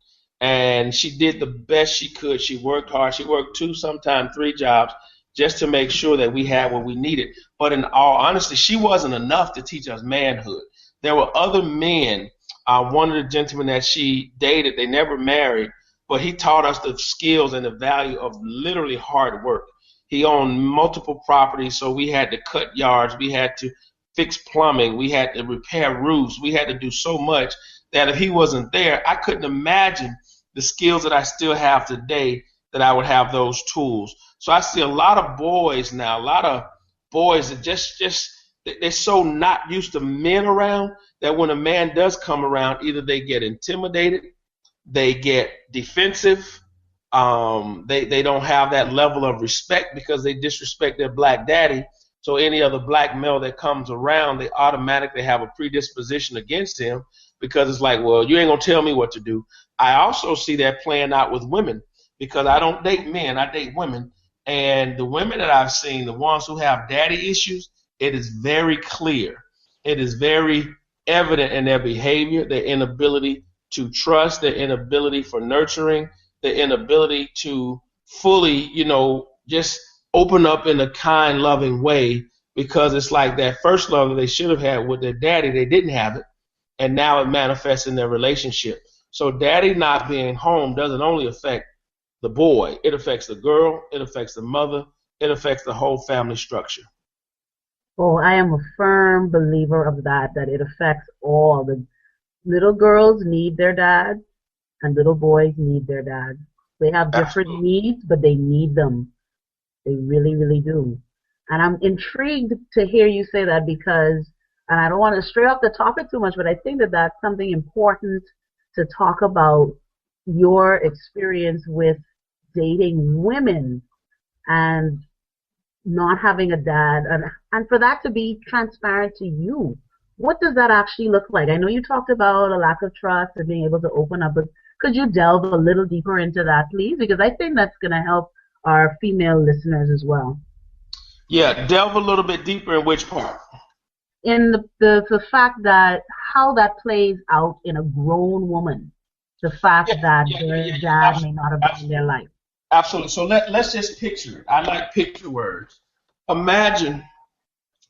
and she did the best she could. She worked hard. She worked 2, sometimes 3 jobs, just to make sure that we had what we needed. But in all honesty, she wasn't enough to teach us manhood. There were other men. One of the gentlemen that she dated, they never married, but he taught us the skills and the value of literally hard work. He owned multiple properties, so we had to cut yards, we had to fix plumbing, we had to repair roofs, we had to do so much that if he wasn't there, I couldn't imagine the skills that I still have today that I would have those tools. So I see a lot of boys now, a lot of boys that just they're so not used to men around that when a man does come around, either they get intimidated, they get defensive, they don't have that level of respect because they disrespect their black daddy. So any other black male that comes around, they automatically have a predisposition against him because it's like, well, you ain't gonna tell me what to do. I also see that playing out with women because I don't date men, I date women. And the women that I've seen, the ones who have daddy issues, it is very clear. It is very evident in their behavior, their inability to trust, their inability for nurturing, their inability to fully, just open up in a kind, loving way, because it's like that first love that they should have had with their daddy, they didn't have it, and now it manifests in their relationship. So daddy not being home doesn't only affect the boy, it affects the girl, it affects the mother, it affects the whole family structure. Oh, I am a firm believer of that it affects all. The little girls need their dads and little boys need their dads. They have different needs, but they need them. They really, really do. And I'm intrigued to hear you say that because, and I don't want to stray off the topic too much, but I think that that's something important to talk about, your experience with dating women and not having a dad, and for that to be transparent to you. What does that actually look like? I know you talked about a lack of trust and being able to open up, but could you delve a little deeper into that, please? Because I think that's going to help our female listeners as well. Yeah, delve a little bit deeper in which part? In the fact that how that plays out in a grown woman, the fact that their dad may not have been in their life. Absolutely. So let's just picture it. I like picture words. Imagine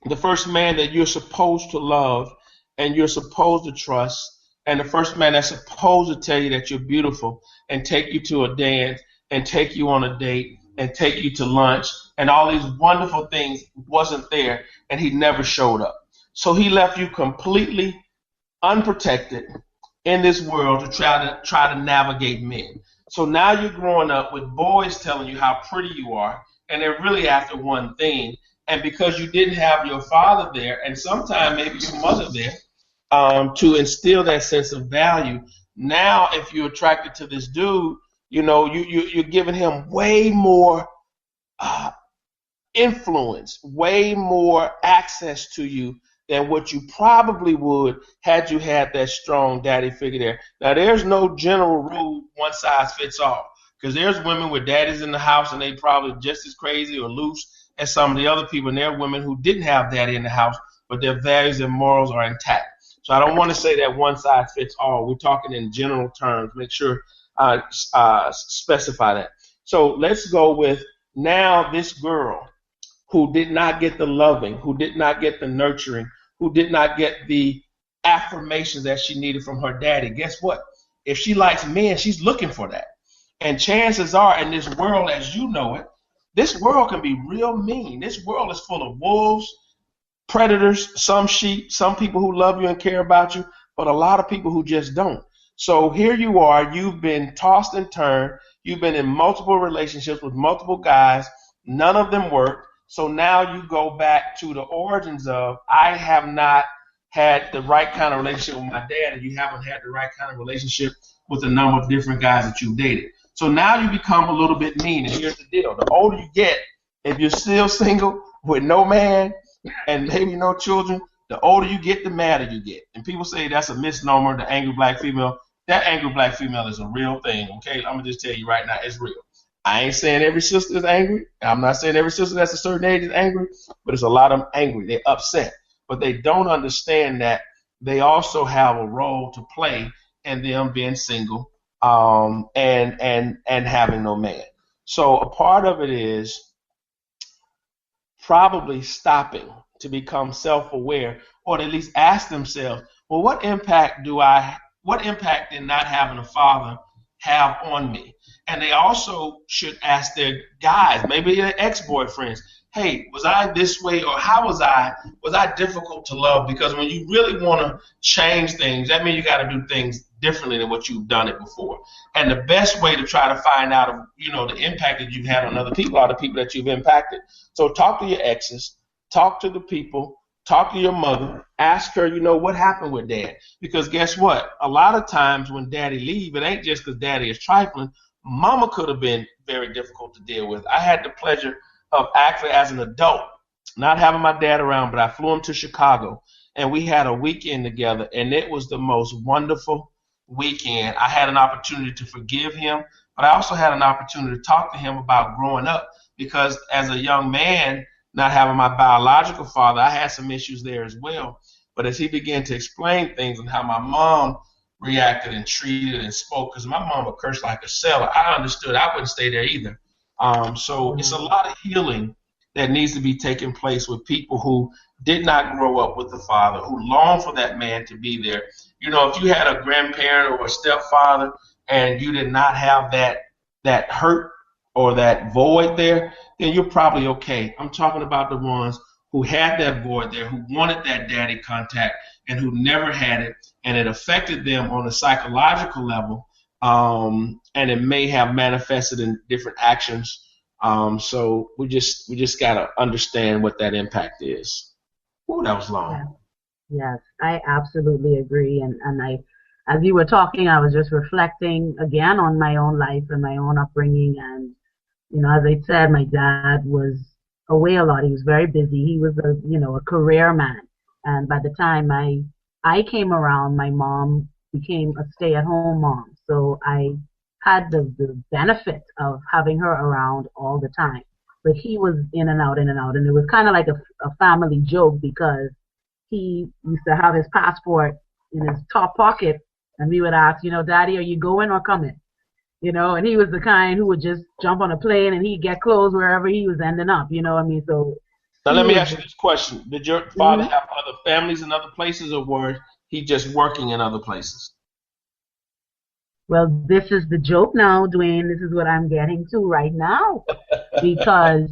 the first man that you're supposed to love and you're supposed to trust, and the first man that's supposed to tell you that you're beautiful and take you to a dance and take you on a date and take you to lunch and all these wonderful things wasn't there, and he never showed up. So he left you completely unprotected in this world to try to navigate men. So now you're growing up with boys telling you how pretty you are, and they're really after one thing. And because you didn't have your father there, and sometimes maybe your mother there, to instill that sense of value, now if you're attracted to this dude, you're giving him way more influence, way more access to you than what you probably would had you had that strong daddy figure there. Now, there's no general rule, one size fits all, because there's women with daddies in the house and they probably just as crazy or loose as some of the other people, and there are women who didn't have daddy in the house, but their values and morals are intact. So I don't want to say that one size fits all. We're talking in general terms. Make sure specify that. So let's go with now this girl who did not get the loving, who did not get the nurturing, who did not get the affirmations that she needed from her daddy. Guess what? If she likes men, she's looking for that. And chances are in this world, as you know it, this world can be real mean. This world is full of wolves, predators, some sheep, some people who love you and care about you, but a lot of people who just don't. So here you are, you've been tossed and turned, you've been in multiple relationships with multiple guys, none of them worked. So now you go back to the origins of, I have not had the right kind of relationship with my dad, and you haven't had the right kind of relationship with a number of different guys that you've dated. So now you become a little bit mean, and here's the deal. The older you get, if you're still single with no man and maybe no children, the older you get, the madder you get. And people say that's a misnomer, the angry black female. That angry black female is a real thing, okay? I'm going to just tell you right now, it's real. I ain't saying every sister is angry. I'm not saying every sister that's a certain age is angry, but it's a lot of them angry. They're upset. But they don't understand that they also have a role to play in them being single and having no man. So a part of it is probably stopping to become self-aware, or to at least ask themselves, well, what impact did not having a father have on me? And they also should ask their guys, maybe their ex-boyfriends, hey, was I this way, or how was I difficult to love? Because when you really want to change things, that means you got to do things differently than what you've done it before. And the best way to try to find out, the impact that you've had on other people are the people that you've impacted. So talk to your exes, talk to the people, talk to your mother, ask her, what happened with dad? Because guess what? A lot of times when daddy leave, it ain't just because daddy is trifling. Mama could have been very difficult to deal with. I had the pleasure of actually, as an adult, not having my dad around, but I flew him to Chicago, and we had a weekend together, and it was the most wonderful weekend. I had an opportunity to forgive him, but I also had an opportunity to talk to him about growing up, because as a young man, not having my biological father, I had some issues there as well. But as he began to explain things and how my mom reacted and treated and spoke, because my mom would curse like a sailor, I understood I wouldn't stay there either. So it's a lot of healing that needs to be taking place with people who did not grow up with the father, who long for that man to be there. If you had a grandparent or a stepfather and you did not have that hurt or that void there, then you're probably okay. I'm talking about the ones who had that void there, who wanted that daddy contact and who never had it, and it affected them on a psychological level, and it may have manifested in different actions. So we just gotta understand what that impact is. Ooh, that was long. Yes, I absolutely agree. And as you were talking, I was just reflecting again on my own life and my own upbringing. And, as I said, my dad was away a lot. He was very busy. He was a career man. And by the time I came around, my mom became a stay-at-home mom. So I had the benefit of having her around all the time. But he was in and out. And it was kind of like a family joke, because he used to have his passport in his top pocket, and we would ask, Daddy, are you going or coming? And he was the kind who would just jump on a plane and he'd get clothes wherever he was ending up, So now let me ask you this question. Did your father have other families in other places, or was he just working in other places? Well, this is the joke now, Dwayne. This is what I'm getting to right now, because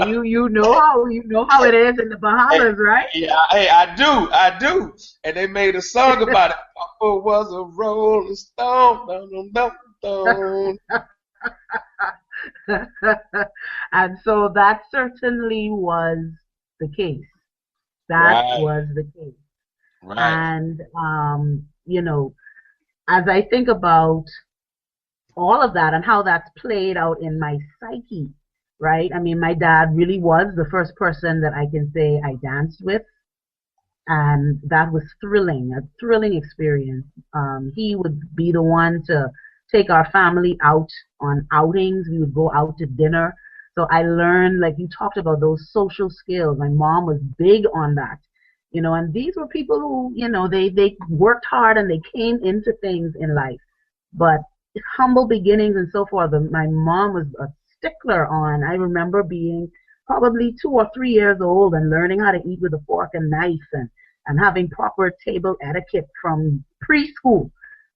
you know how it is in the Bahamas, right? Yeah, hey, I do. And they made a song about it. Papa was a rolling stone, dun. And so that certainly was the case. That was the case. Right. And as I think about all of that and how that's played out in my psyche, right? I mean, my dad really was the first person that I can say I danced with, and that was a thrilling experience. He would be the one to take our family out on outings. We would go out to dinner. So I learned, like you talked about, those social skills. My mom was big on that. And these were people who, they worked hard and they came into things in life. But humble beginnings and so forth, my mom was a stickler on. I remember being probably 2 or 3 years old and learning how to eat with a fork and knife, and having proper table etiquette from preschool,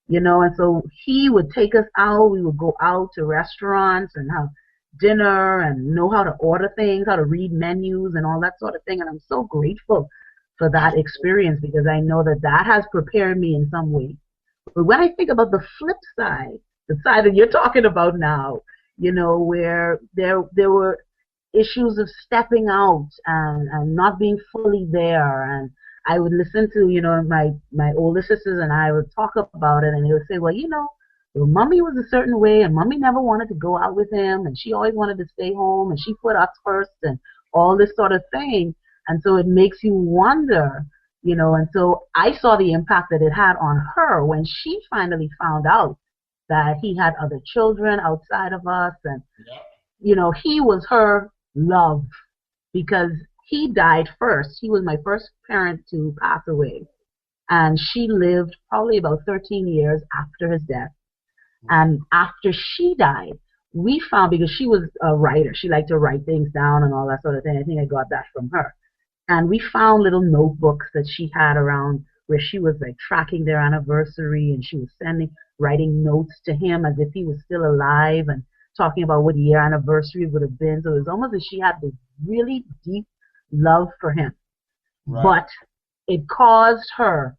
and so he would take us out. We would go out to restaurants and have dinner and know how to order things, how to read menus and all that sort of thing. And I'm so grateful for that experience, because I know that has prepared me in some way. But when I think about the flip side, the side that you're talking about now, where there were issues of stepping out and not being fully there, and I would listen to, my older sisters and I would talk about it, and they would say, well, Mommy was a certain way, and Mommy never wanted to go out with him, and she always wanted to stay home, and she put us first, and all this sort of thing. And so it makes you wonder, and so I saw the impact that it had on her when she finally found out that he had other children outside of us, and, he was her love, because he died first. He was my first parent to pass away, and she lived probably about 13 years after his death. And after she died, we found, because she was a writer, she liked to write things down and all that sort of thing. I think I got that from her. And we found little notebooks that she had around where she was like tracking their anniversary, and she was writing notes to him as if he was still alive and talking about what year anniversary would have been. So it was almost as she had this really deep love for him. Right. But it caused her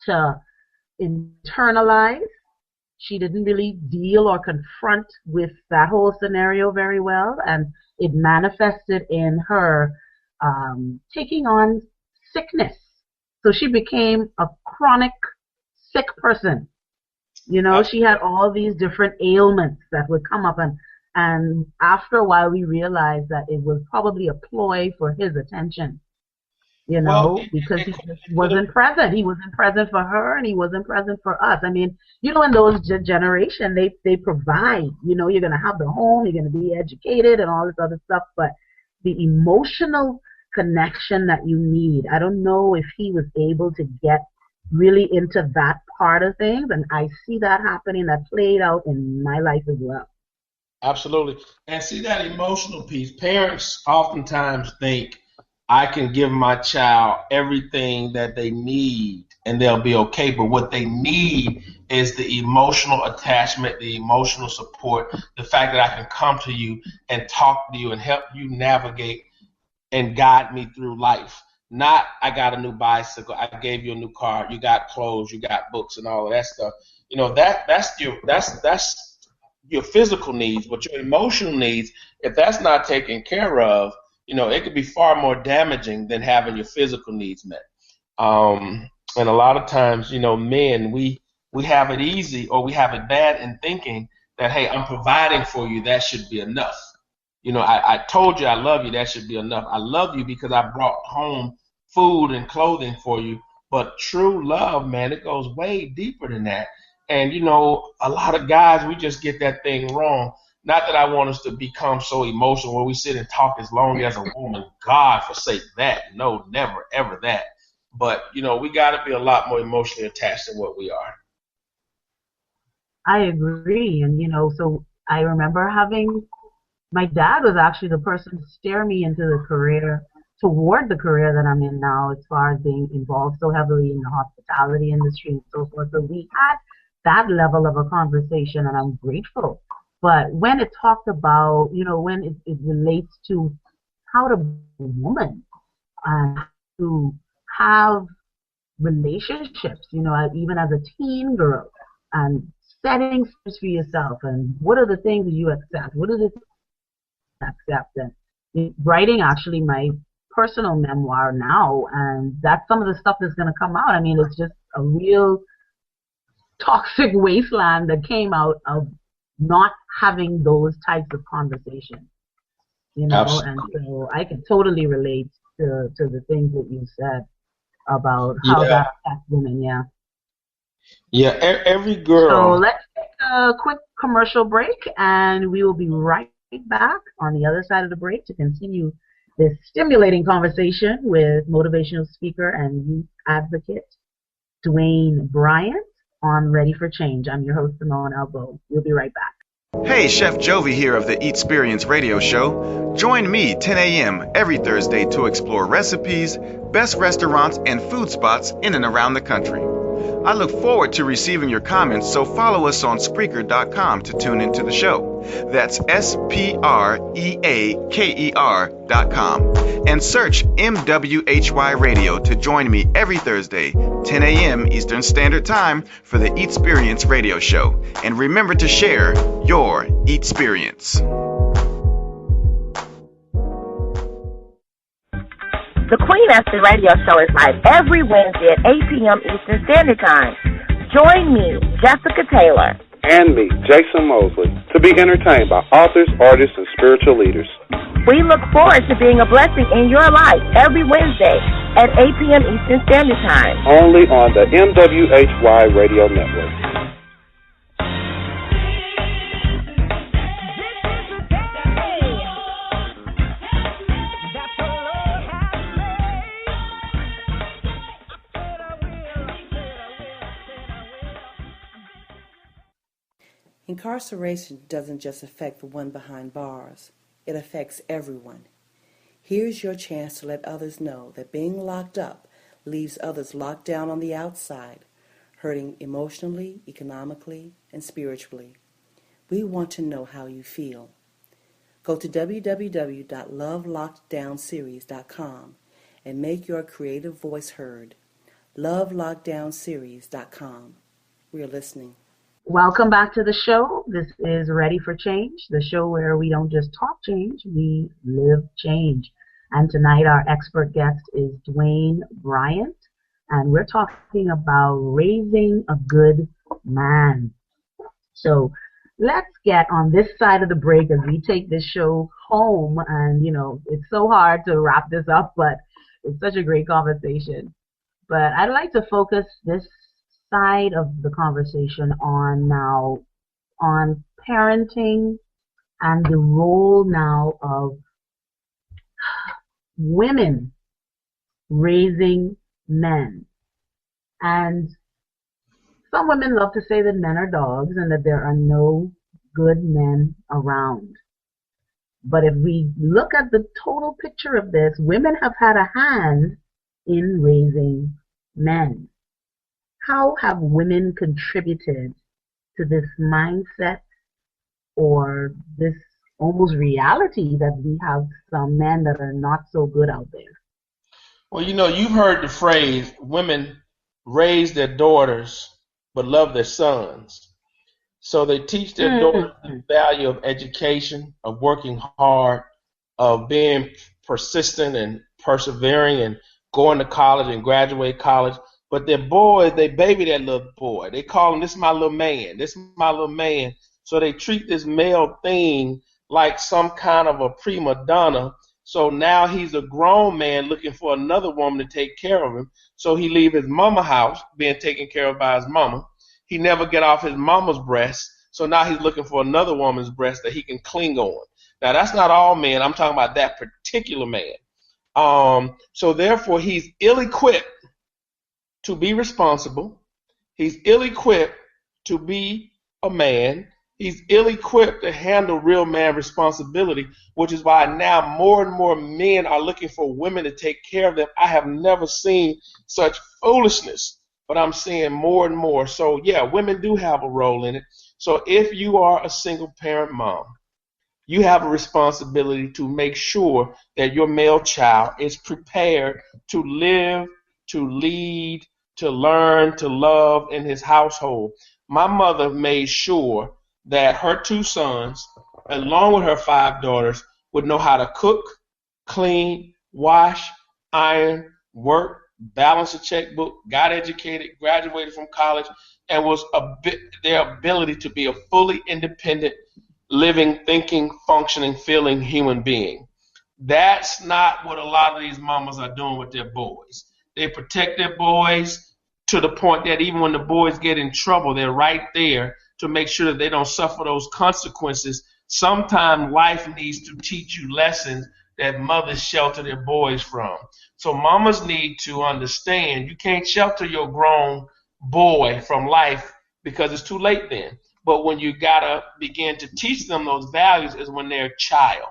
to internalize. She didn't really deal or confront with that whole scenario very well, and it manifested in her taking on sickness. So she became a chronic sick person. You know, she had all these different ailments that would come up, and after a while we realized that it was probably a ploy for his attention. You know, because he just wasn't present. He wasn't present for her, and he wasn't present for us. I mean, you know, in those generation, they provide. You know, you're going to have the home, you're going to be educated, and all this other stuff. But the emotional connection that you need, I don't know if he was able to get really into that part of things, and I see that happening. That played out in my life as well. Absolutely, and see that emotional piece. Parents oftentimes think, I can give my child everything that they need and they'll be okay. But what they need is the emotional attachment, the emotional support, the fact that I can come to you and talk to you and help you navigate and guide me through life. Not, I got a new bicycle, I gave you a new car, you got clothes, you got books and all of that stuff. You know, that's your physical needs, but your emotional needs, if that's not taken care of, you know, it could be far more damaging than having your physical needs met. And a lot of times, you know, men, we have it easy or we have it bad in thinking that, hey, I'm providing for you, that should be enough. You know, I told you I love you, that should be enough. I love you because I brought home food and clothing for you. But true love, man, it goes way deeper than that. And, you know, a lot of guys, we just get that thing wrong. Not that I want us to become so emotional where we sit and talk as long as a woman. God forsake that. No, never, ever that. But, you know, we got to be a lot more emotionally attached than what we are. I agree. And, you know, so I remember my dad was actually the person to steer me into toward the career that I'm in now, as far as being involved so heavily in the hospitality industry and so forth. So we had that level of a conversation, and I'm grateful. But when it talked about, you know, when it relates to how to be a woman and to have relationships, you know, even as a teen girl, and setting steps for yourself, and what are the things that you accept, what are the things you accept, and writing actually my personal memoir now, and that's some of the stuff that's going to come out. I mean, it's just a real toxic wasteland that came out of not having those types of conversations, you know. Absolutely. And so I can totally relate to the things that you said about how that affects women. Yeah, every girl. So let's take a quick commercial break, and we will be right back on the other side of the break to continue this stimulating conversation with motivational speaker and youth advocate Dwayne Bryant on Ready for Change. I'm your host, Simmone L. Bowe. We'll be right back. Hey, Chef Jovi here of the Eatsperience Radio Show. Join me 10 a.m. every Thursday to explore recipes, best restaurants, and food spots in and around the country. I look forward to receiving your comments, so follow us on Spreaker.com to tune into the show. That's SPREAKER.com. And search MWHY Radio to join me every Thursday, 10 a.m. Eastern Standard Time for the Eatsperience Radio Show. And remember to share your Eatsperience. The Queen Esther Radio Show is live every Wednesday at 8 p.m. Eastern Standard Time. Join me, Jessica Taylor, and me, Jason Mosley, to be entertained by authors, artists, and spiritual leaders. We look forward to being a blessing in your life every Wednesday at 8 p.m. Eastern Standard Time. Only on the MWHY Radio Network. Incarceration doesn't just affect the one behind bars. It affects everyone. Here's your chance to let others know that being locked up leaves others locked down on the outside, hurting emotionally, economically, and spiritually. We want to know how you feel. Go to www.lovelockdownseries.com and make your creative voice heard. lovelockdownseries.com. We're listening. Welcome back to the show. This is Ready for Change, the show where we don't just talk change, we live change. And tonight our expert guest is Dwayne Bryant, and we're talking about raising a good man. So let's get on this side of the break as we take this show home. And, it's so hard to wrap this up, but it's such a great conversation. But I'd like to focus this side of the conversation on parenting and the role now of women raising men. And some women love to say that men are dogs and that there are no good men around. But if we look at the total picture of this, women have had a hand in raising men. How have women contributed to this mindset or this almost reality that we have some men that are not so good out there? Well, you've heard the phrase, women raise their daughters but love their sons. So they teach their daughters the value of education, of working hard, of being persistent and persevering and going to college and graduate college. But their boys, they baby that little boy. They call him, this is my little man. This is my little man. So they treat this male thing like some kind of a prima donna. So now he's a grown man looking for another woman to take care of him. So he leave his mama house being taken care of by his mama. He never get off his mama's breast. So now he's looking for another woman's breast that he can cling on. Now that's not all men. I'm talking about that particular man. So therefore he's ill-equipped to be responsible. He's ill-equipped to be a man. He's ill-equipped to handle real man responsibility, which is why now more and more men are looking for women to take care of them. I have never seen such foolishness, but I'm seeing more and more. So yeah, women do have a role in it. So if you are a single parent mom, you have a responsibility to make sure that your male child is prepared to live, to lead, to learn, to love in his household. My mother made sure that her 2 sons, along with her 5 daughters, would know how to cook, clean, wash, iron, work, balance a checkbook, got educated, graduated from college, and was their ability to be a fully independent, living, thinking, functioning, feeling human being. That's not what a lot of these mamas are doing with their boys. They protect their boys to the point that even when the boys get in trouble, they're right there to make sure that they don't suffer those consequences. Sometimes life needs to teach you lessons that mothers shelter their boys from. So mamas need to understand you can't shelter your grown boy from life because it's too late then. But when you gotta begin to teach them those values is when they're a child.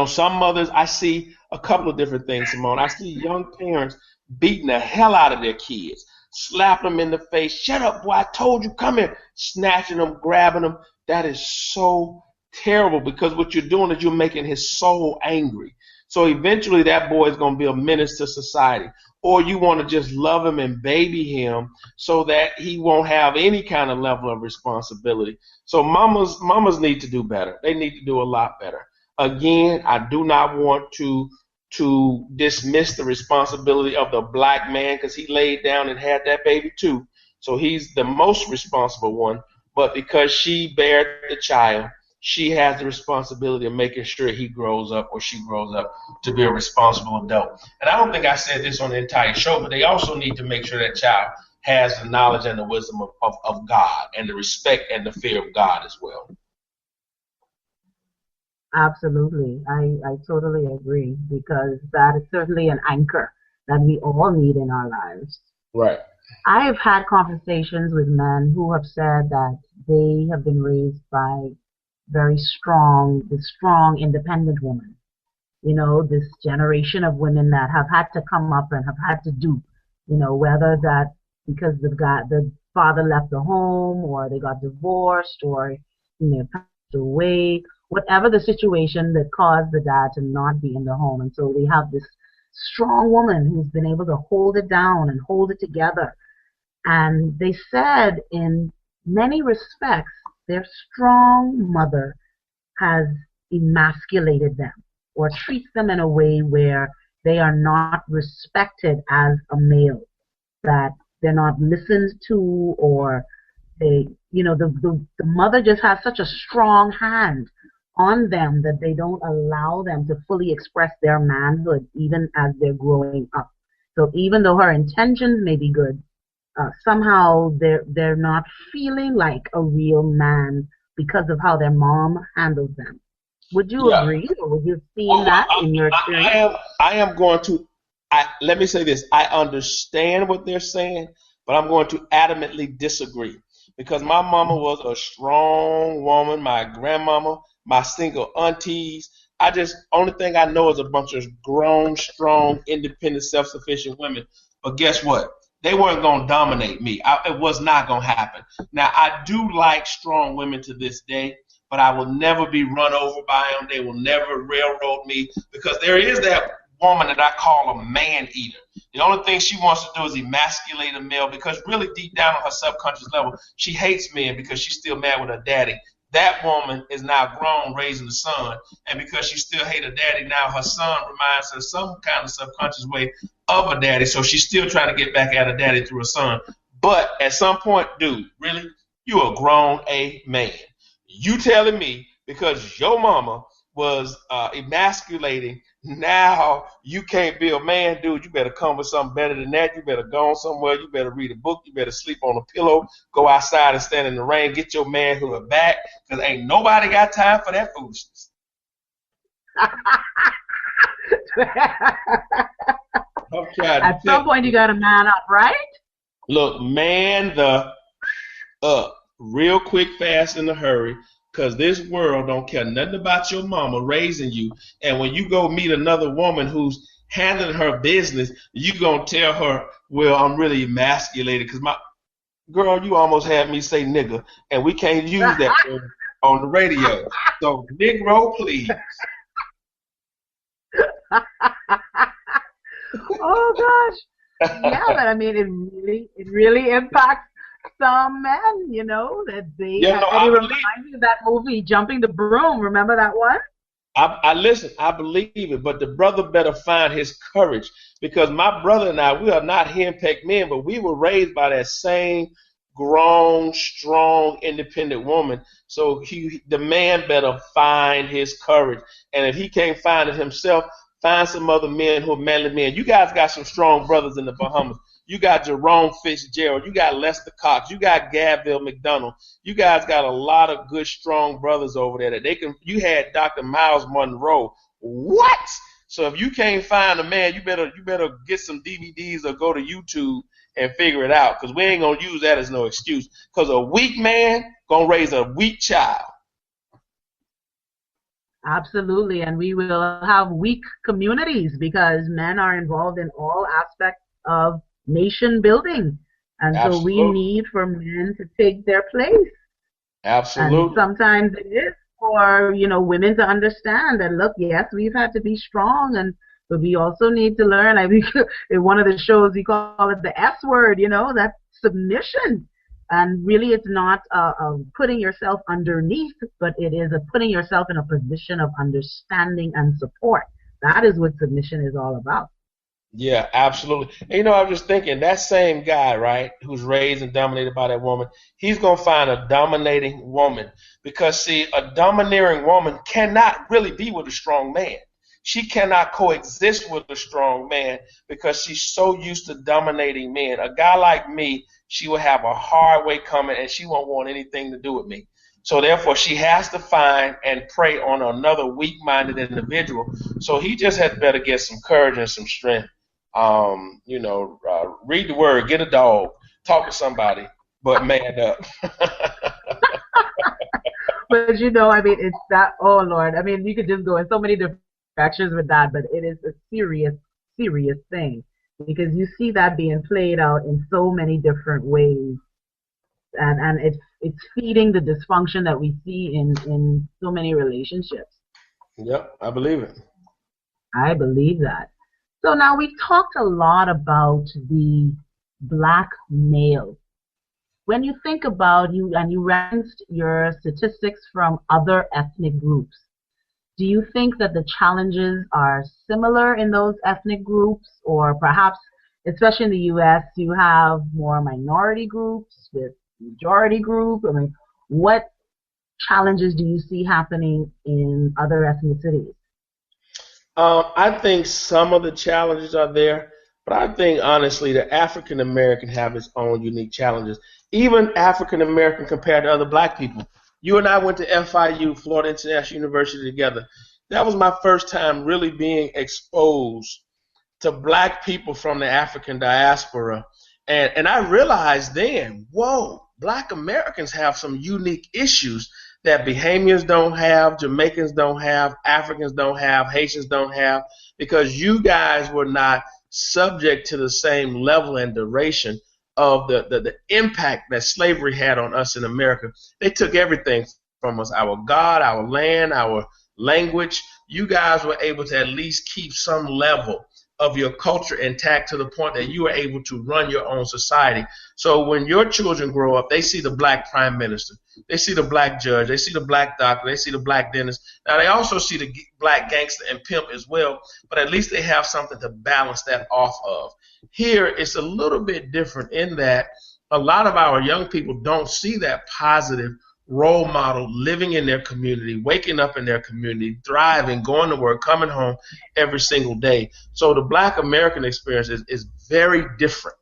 Some mothers, I see a couple of different things, Simmone. I see young parents beating the hell out of their kids, slapping them in the face. Shut up, boy, I told you, come here. Snatching them, grabbing them. That is so terrible because what you're doing is you're making his soul angry. So eventually that boy is going to be a menace to society. Or you want to just love him and baby him so that he won't have any kind of level of responsibility. So mamas need to do better. They need to do a lot better. Again, I do not want to dismiss the responsibility of the black man because he laid down and had that baby too. So he's the most responsible one. But because she bared the child, she has the responsibility of making sure he grows up or she grows up to be a responsible adult. And I don't think I said this on the entire show, but they also need to make sure that child has the knowledge and the wisdom of God and the respect and the fear of God as well. Absolutely. I totally agree because that is certainly an anchor that we all need in our lives. Right. I've had conversations with men who have said that they have been raised by strong, independent women. You know, this generation of women that have had to come up and have had to do, whether that because the father left the home or they got divorced or, passed away, whatever the situation that caused the dad to not be in the home. And so they have this strong woman who's been able to hold it down and hold it together. And they said in many respects, their strong mother has emasculated them or treats them in a way where they are not respected as a male, that they're not listened to, or the mother just has such a strong hand on them that they don't allow them to fully express their manhood even as they're growing up. So even though her intentions may be good, somehow they're not feeling like a real man because of how their mom handles them. Would you agree, or would you have seen that in your experience? I am going to. Let me say this. I understand what they're saying, but I'm going to adamantly disagree because my mama was a strong woman. My grandmama, my single aunties. Only thing I know is a bunch of grown, strong, independent, self-sufficient women. But guess what? They weren't going to dominate me. It was not going to happen. Now, I do like strong women to this day, but I will never be run over by them. They will never railroad me because there is that woman that I call a man eater. The only thing she wants to do is emasculate a male because really deep down on her subconscious level, she hates men because she's still mad with her daddy. That woman is now grown, raising a son, and because she still hates her daddy, now her son reminds her some kind of subconscious way of her daddy, so she's still trying to get back at her daddy through her son. But at some point, dude, really, you a grown A man. You telling me because your mama was emasculating, now you can't be a man, dude. You better come with something better than that. You better go somewhere. You better read a book. You better sleep on a pillow. Go outside and stand in the rain. Get your manhood back because ain't nobody got time for that foolishness. At some point, you got to man up, right? Look, man the up real quick, fast, in a hurry. Because this world don't care nothing about your mama raising you. And when you go meet another woman who's handling her business, you going to tell her, well, I'm really emasculated. Because my girl, you almost had me say nigga. And we can't use that on the radio. So, Negro, please. Oh, gosh. Yeah, but I mean, it really impacts some men, that they it reminds me of that movie Jumping the Broom. Remember that one? I listen, I believe it, but the brother better find his courage because my brother and I, we are not henpecked men, but we were raised by that same grown, strong, independent woman. So the man better find his courage, and if he can't find it himself, find some other men who are manly men. You guys got some strong brothers in the Bahamas. You got Jerome Fitzgerald. You got Lester Cox. You got Gaville McDonald. You guys got a lot of good, strong brothers over there that they can. You had Dr. Miles Monroe. What? So if you can't find a man, you better get some DVDs or go to YouTube and figure it out because we ain't gonna use that as no excuse. Because a weak man gonna raise a weak child. Absolutely, and we will have weak communities because men are involved in all aspects of nation building, and Absolutely. So we need for men to take their place. Absolutely. And sometimes it is for women to understand that look, yes, we've had to be strong, but we also need to learn. In one of the shows we call it the S word, that's submission. And really, it's not putting yourself underneath, but it is putting yourself in a position of understanding and support. That is what submission is all about. Yeah, absolutely. And, I was just thinking, that same guy, right, who's raised and dominated by that woman, he's going to find a dominating woman. Because, see, a domineering woman cannot really be with a strong man. She cannot coexist with a strong man because she's so used to dominating men. A guy like me, she will have a hard way coming and she won't want anything to do with me. So therefore, she has to find and prey on another weak-minded individual. So he just had better get some courage and some strength. Read the word, get a dog. talk to somebody, but man up. But you know, I mean, it's that, oh Lord, I mean, you could just go in so many different directions with that, but it is a serious, serious thing because you see that being played out in so many different ways, and it's feeding the dysfunction that we see in so many relationships. Yep, I believe it. I believe that. So now we talked a lot about the black male. When you think about you, and you referenced your statistics from other ethnic groups, do you think that the challenges are similar in those ethnic groups, or perhaps, especially in the U.S., you have more minority groups with majority group? I mean, what challenges do you see happening in other ethnicities? I think some of the challenges are there, but I think honestly the African American have its own unique challenges. Even African American compared to other black people. You and I went to FIU, Florida International University, together. That was my first time really being exposed to black people from the African diaspora. And I realized then, whoa, black Americans have some unique issues that Bahamians don't have, Jamaicans don't have, Africans don't have, Haitians don't have, because you guys were not subject to the same level and duration of the impact that slavery had on us in America. They took everything from us, our God, our land, our language. You guys were able to at least keep some level of your culture intact to the point that you were able to run your own society. So when your children grow up, they see the black prime minister, they see the black judge, they see the black doctor, they see the black dentist. Now they also see the black gangster and pimp as well, but at least they have something to balance that off of. Here, it's a little bit different in that a lot of our young people don't see that positive role model living in their community, waking up in their community, thriving, going to work, coming home every single day. So the black American experience is very different,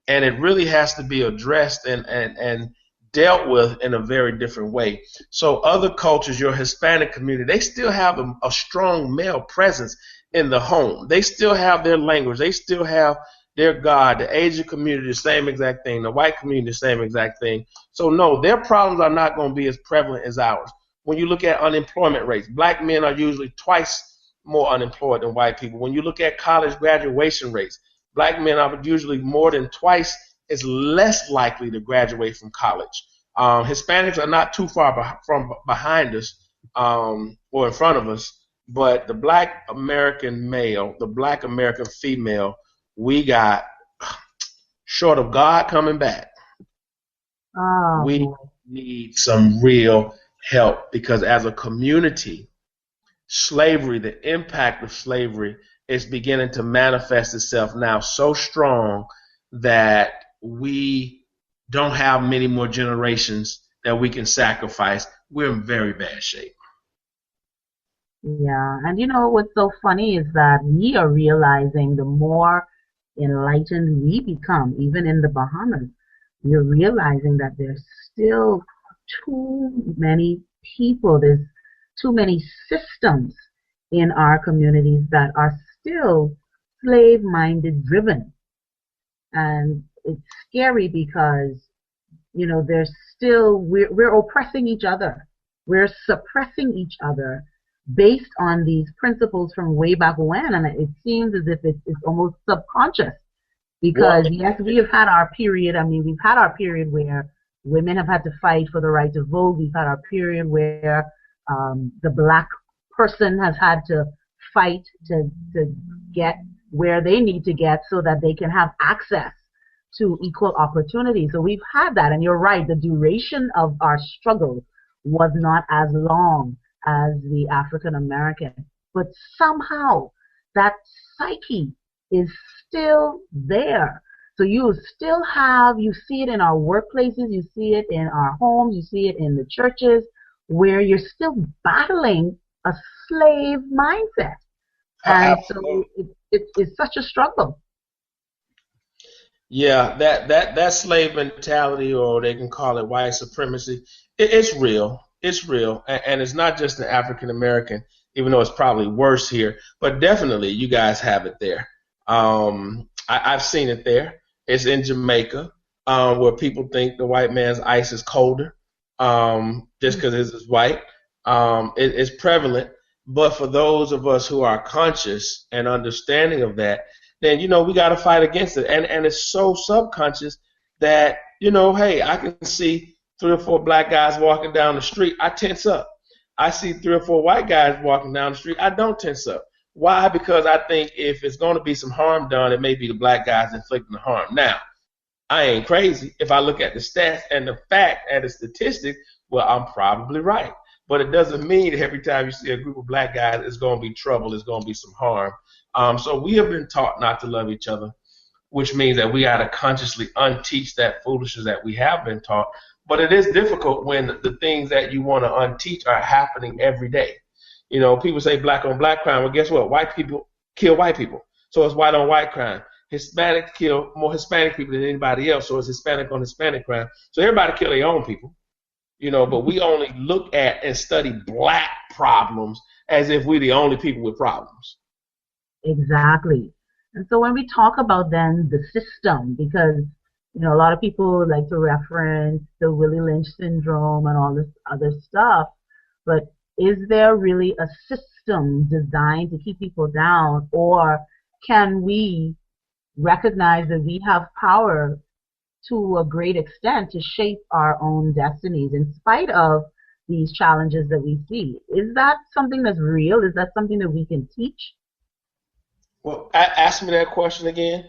and it really has to be addressed and dealt with in a very different way. So other cultures, your Hispanic community, they still have a strong male presence in the home. They still have their language. They still have their God. The Asian community, the same exact thing. The white community, the same exact thing. So no, their problems are not going to be as prevalent as ours. When you look at unemployment rates, black men are usually twice more unemployed than white people. When you look at college graduation rates, black men are usually more than twice as less likely to graduate from college. Hispanics are not too far from behind us or in front of us, but the black American male, the black American female, we got, short of God coming back, we need some real help, because as a community, slavery, the impact of slavery is beginning to manifest itself now so strong that we don't have many more generations that we can sacrifice. We're in very bad shape. Yeah, and you know what's so funny is that we are realizing the more enlightened we become, even in the Bahamas, we're realizing that there's still too many people, there's too many systems in our communities that are still slave-minded driven. And it's scary because, you know, there's still, we're oppressing each other. We're suppressing each other based on these principles from way back when, and it seems as if it's almost subconscious. Because yes, we have had our period. I mean, we've had our period where women have had to fight for the right to vote. We've had our period where the black person has had to fight to get where they need to get so that they can have access to equal opportunity. So we've had that, and you're right, the duration of our struggle was not as long as the African American, but somehow that psyche is still there. So you still have, you see it in our workplaces, you see it in our homes, you see it in the churches, where you're still battling a slave mindset. And so it's such a struggle. Yeah, that slave mentality, or they can call it white supremacy, it's real. It's real, and it's not just an African American, even though it's probably worse here. But definitely, you guys have it there. I've seen it there. It's in Jamaica. where people think the white man's ice is colder just because it's white. It's prevalent. But for those of us who are conscious and understanding of that, then, we got to fight against it. And it's so subconscious that, hey, I can see 3 or 4 black guys walking down the street, I tense up. I see 3 or 4 white guys walking down the street, I don't tense up. Why? Because I think if it's going to be some harm done, it may be the black guys inflicting the harm. Now, I ain't crazy. If I look at the stats and the fact and the statistics, well, I'm probably right. But it doesn't mean that every time you see a group of black guys, it's going to be trouble, it's going to be some harm. So we have been taught not to love each other, which means that we got to consciously unteach that foolishness that we have been taught. But it is difficult when the things that you want to unteach are happening every day. People say black on black crime. Well, guess what? White people kill white people. So it's white on white crime. Hispanics kill more Hispanic people than anybody else. So it's Hispanic on Hispanic crime. So everybody kill their own people. But we only look at and study black problems as if we're the only people with problems. Exactly. And so when we talk about then the system, because, a lot of people like to reference the Willie Lynch syndrome and all this other stuff, but is there really a system designed to keep people down, or can we recognize that we have power to a great extent to shape our own destinies in spite of these challenges that we see? Is that something that's real? Is that something that we can teach? Well, ask me that question again.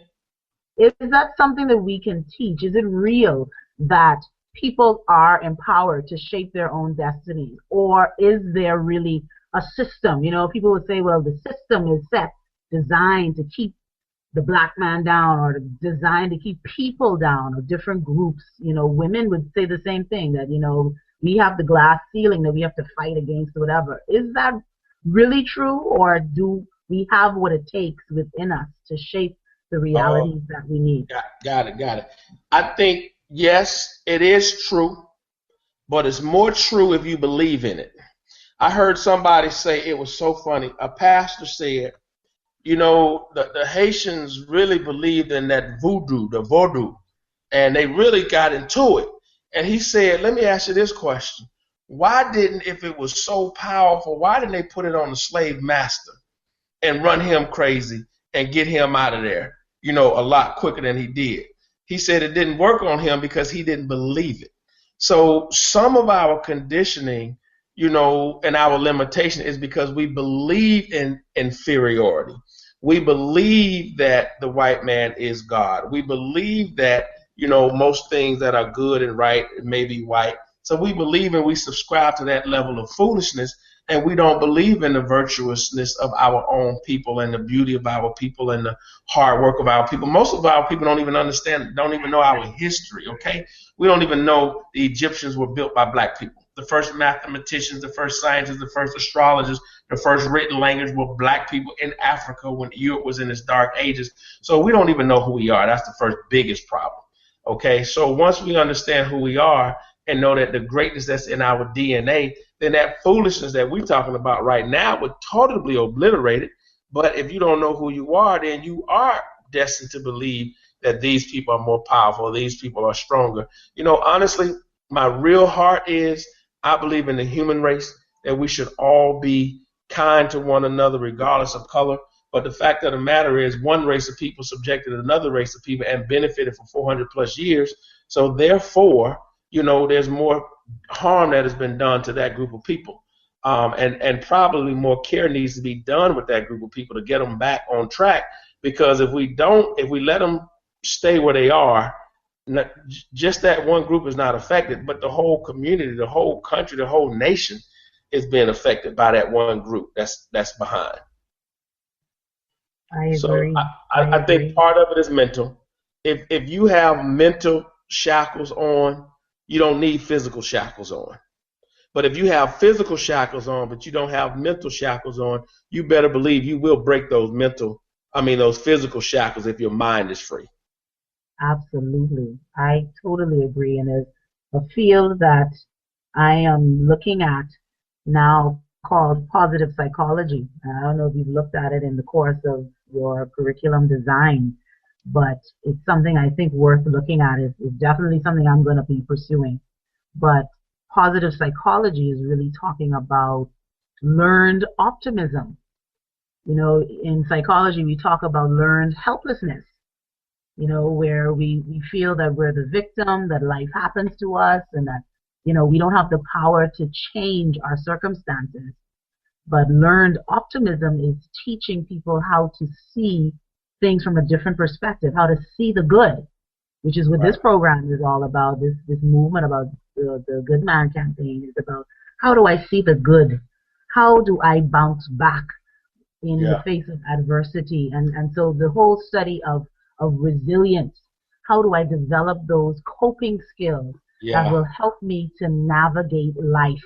Is that something that we can teach? Is it real that people are empowered to shape their own destinies? Or is there really a system? People would say, well, the system is set, designed to keep the black man down, or designed to keep people down, or different groups. Women would say the same thing, that, we have the glass ceiling that we have to fight against, or whatever. Is that really true, or do we have what it takes within us to shape the realities that we need? Got it. I think, yes, it is true, but it's more true if you believe in it. I heard somebody say, it was so funny, a pastor said, the Haitians really believed in that voodoo, the vaudou, and they really got into it. And he said, let me ask you this question. Why didn't, if it was so powerful, why didn't they put it on the slave master and run him crazy and get him out of there, a lot quicker than he did? He said it didn't work on him because he didn't believe it. So some of our conditioning, and our limitation is because we believe in inferiority. We believe that the white man is God. We believe that, most things that are good and right may be white. So we believe and we subscribe to that level of foolishness, and we don't believe in the virtuousness of our own people and the beauty of our people and the hard work of our people. Most of our people don't even know our history, okay? We don't even know the Egyptians were built by black people. The first mathematicians, the first scientists, the first astrologers, the first written language were black people in Africa when Europe was in its dark ages. So we don't even know who we are. That's the first biggest problem. Okay, so once we understand who we are and know that the greatness that's in our DNA, then that foolishness that we're talking about right now would totally obliterate it. But if you don't know who you are, then you are destined to believe that these people are more powerful, these people are stronger. Honestly, my real heart is, I believe in the human race, that we should all be kind to one another regardless of color. But the fact of the matter is, one race of people subjected another race of people and benefited for 400 plus years. So therefore, there's more harm that has been done to that group of people. And probably more care needs to be done with that group of people to get them back on track. Because if we let them stay where they are, just that one group is not affected, but the whole community, the whole country, the whole nation is being affected by that one group that's behind. I agree. So I think part of it is mental. If you have mental shackles on, you don't need physical shackles on. But if you have physical shackles on, but you don't have mental shackles on, you better believe you will break those physical shackles if your mind is free. Absolutely. I totally agree. And there's a field that I am looking at now called positive psychology. And I don't know if you've looked at it in the course of your curriculum design, but it's something I think worth looking at. Is definitely something I'm going to be pursuing. But positive psychology is really talking about learned optimism. You know, in psychology, we talk about learned helplessness, you know, where we feel that we're the victim, that life happens to us, and that, you know, we don't have the power to change our circumstances. But learned optimism is teaching people how to see things from a different perspective, how to see the good, which is what this program is all about. This movement about the Good Man campaign is about, how do I see the good? How do I bounce back in the face of adversity? And so the whole study of resilience, how do I develop those coping skills that will help me to navigate life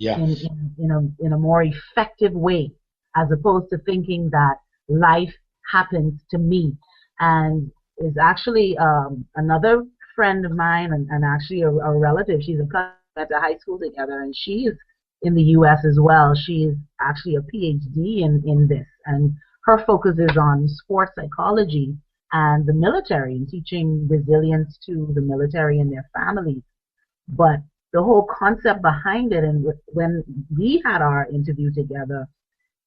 in a more effective way, as opposed to thinking that life happens to me. And is actually another friend of mine, and actually a relative. She's a cousin at the high school together, and she's in the U.S. as well. She is actually a PhD in this, and her focus is on sports psychology and the military, and teaching resilience to the military and their families. But the whole concept behind it, and when we had our interview together,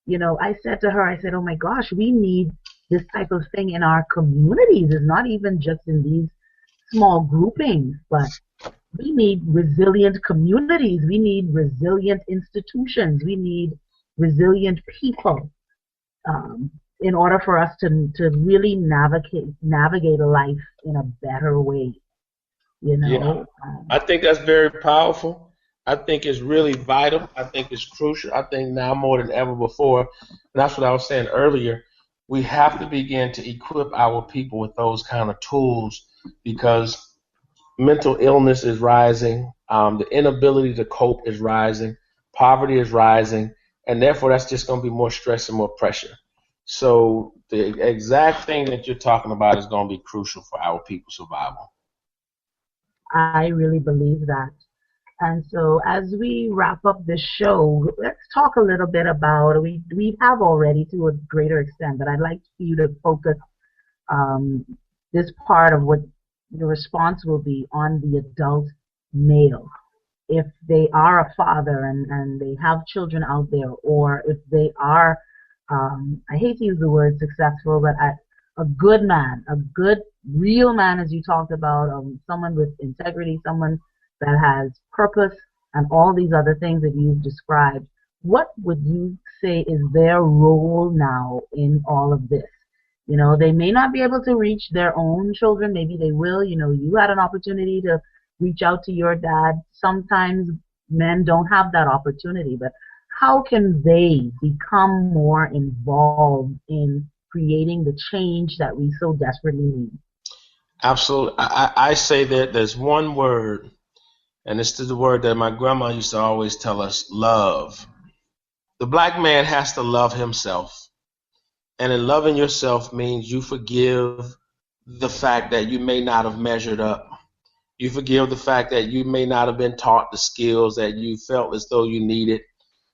you know, I said to her, I said, oh my gosh, we need this type of thing in our communities. It's not even just in these small groupings, but we need resilient communities. We need resilient institutions. We need resilient people in order for us to really navigate life in a better way. You know? I think that's very powerful. I think it's really vital. I think it's crucial. I think now more than ever before, and that's what I was saying earlier, we have to begin to equip our people with those kind of tools, because mental illness is rising, the inability to cope is rising, poverty is rising, and therefore that's just going to be more stress and more pressure. So the exact thing that you're talking about is going to be crucial for our people's survival. I really believe that. And so as we wrap up this show, let's talk a little bit about, we have already to a greater extent, but I'd like for you to focus this part of what your response will be on the adult male. If they are a father and they have children out there, or if they are, I hate to use the word successful, but a good man, a good real man, as you talked about, someone with integrity, someone that has purpose, and all these other things that you've described, what would you say is their role now in all of this? You know, they may not be able to reach their own children. Maybe they will. You know, you had an opportunity to reach out to your dad. Sometimes men don't have that opportunity, but how can they become more involved in creating the change that we so desperately need? Absolutely. I say that there's one word, and it's the word that my grandma used to always tell us: love. The black man has to love himself. And in loving yourself means you forgive the fact that you may not have measured up. You forgive the fact that you may not have been taught the skills that you felt as though you needed,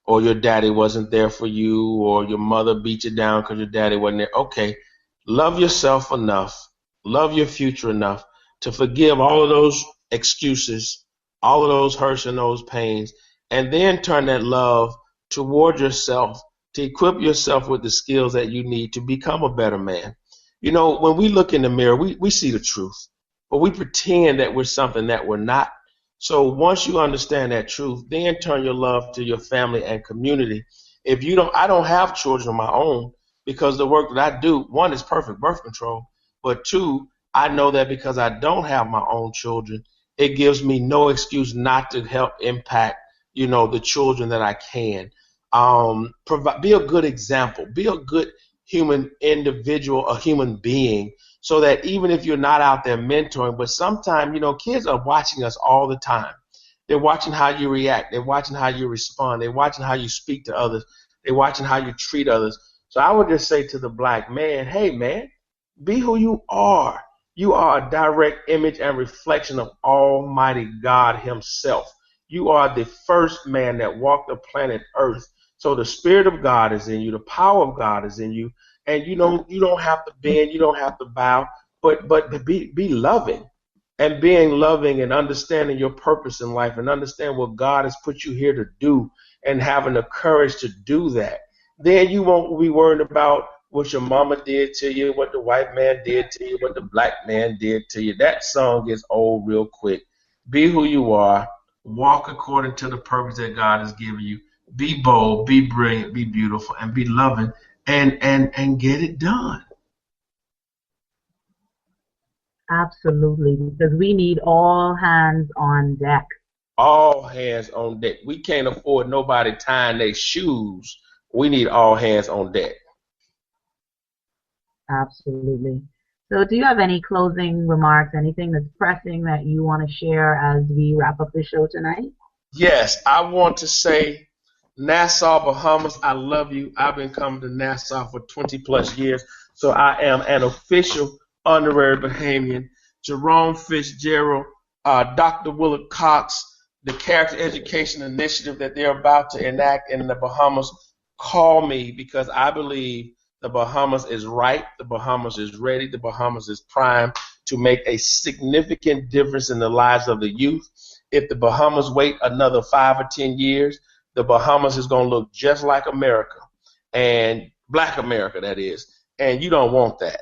or your daddy wasn't there for you, or your mother beat you down because your daddy wasn't there. Okay, love yourself enough, love your future enough to forgive all of those excuses, all of those hurts and those pains, and then turn that love toward yourself to equip yourself with the skills that you need to become a better man. You know, when we look in the mirror, we see the truth, but we pretend that we're something that we're not. So once you understand that truth, then turn your love to your family and community. If you don't, I don't have children of my own, because the work that I do, one, is perfect birth control, but two, I know that because I don't have my own children, it gives me no excuse not to help impact, you know, the children that I can. Be a good example, be a good human individual, a human being, so that even if you're not out there mentoring, but sometimes, you know, kids are watching us all the time. They're watching how you react. They're watching how you respond. They're watching how you speak to others. They're watching how you treat others. So I would just say to the black man, hey, man, be who you are. You are a direct image and reflection of Almighty God himself. You are the first man that walked the planet Earth. So the Spirit of God is in you. The power of God is in you. and you don't have to bend, you don't have to bow, but be loving, and being loving and understanding your purpose in life and understand what God has put you here to do and having the courage to do that. Then you won't be worried about what your mama did to you, what the white man did to you, what the black man did to you. That song gets old real quick. Be who you are. Walk according to the purpose that God has given you. Be bold, be brilliant, be beautiful, and be loving, and get it done. Absolutely, because we need all hands on deck. All hands on deck. We can't afford nobody tying their shoes. We need all hands on deck. Absolutely. So do you have any closing remarks, anything that's pressing that you want to share as we wrap up the show tonight? Yes, I want to say, Nassau, Bahamas, I love you. I've been coming to Nassau for 20 plus years, so I am an official honorary Bahamian. Jerome Fitzgerald, Dr. Willard Cox, the Character Education Initiative that they're about to enact in the Bahamas, call me, because I believe the Bahamas is ripe, the Bahamas is ready, the Bahamas is primed to make a significant difference in the lives of the youth. If the Bahamas wait another 5 or 10 years, the Bahamas is going to look just like America, and Black America, that is, and you don't want that.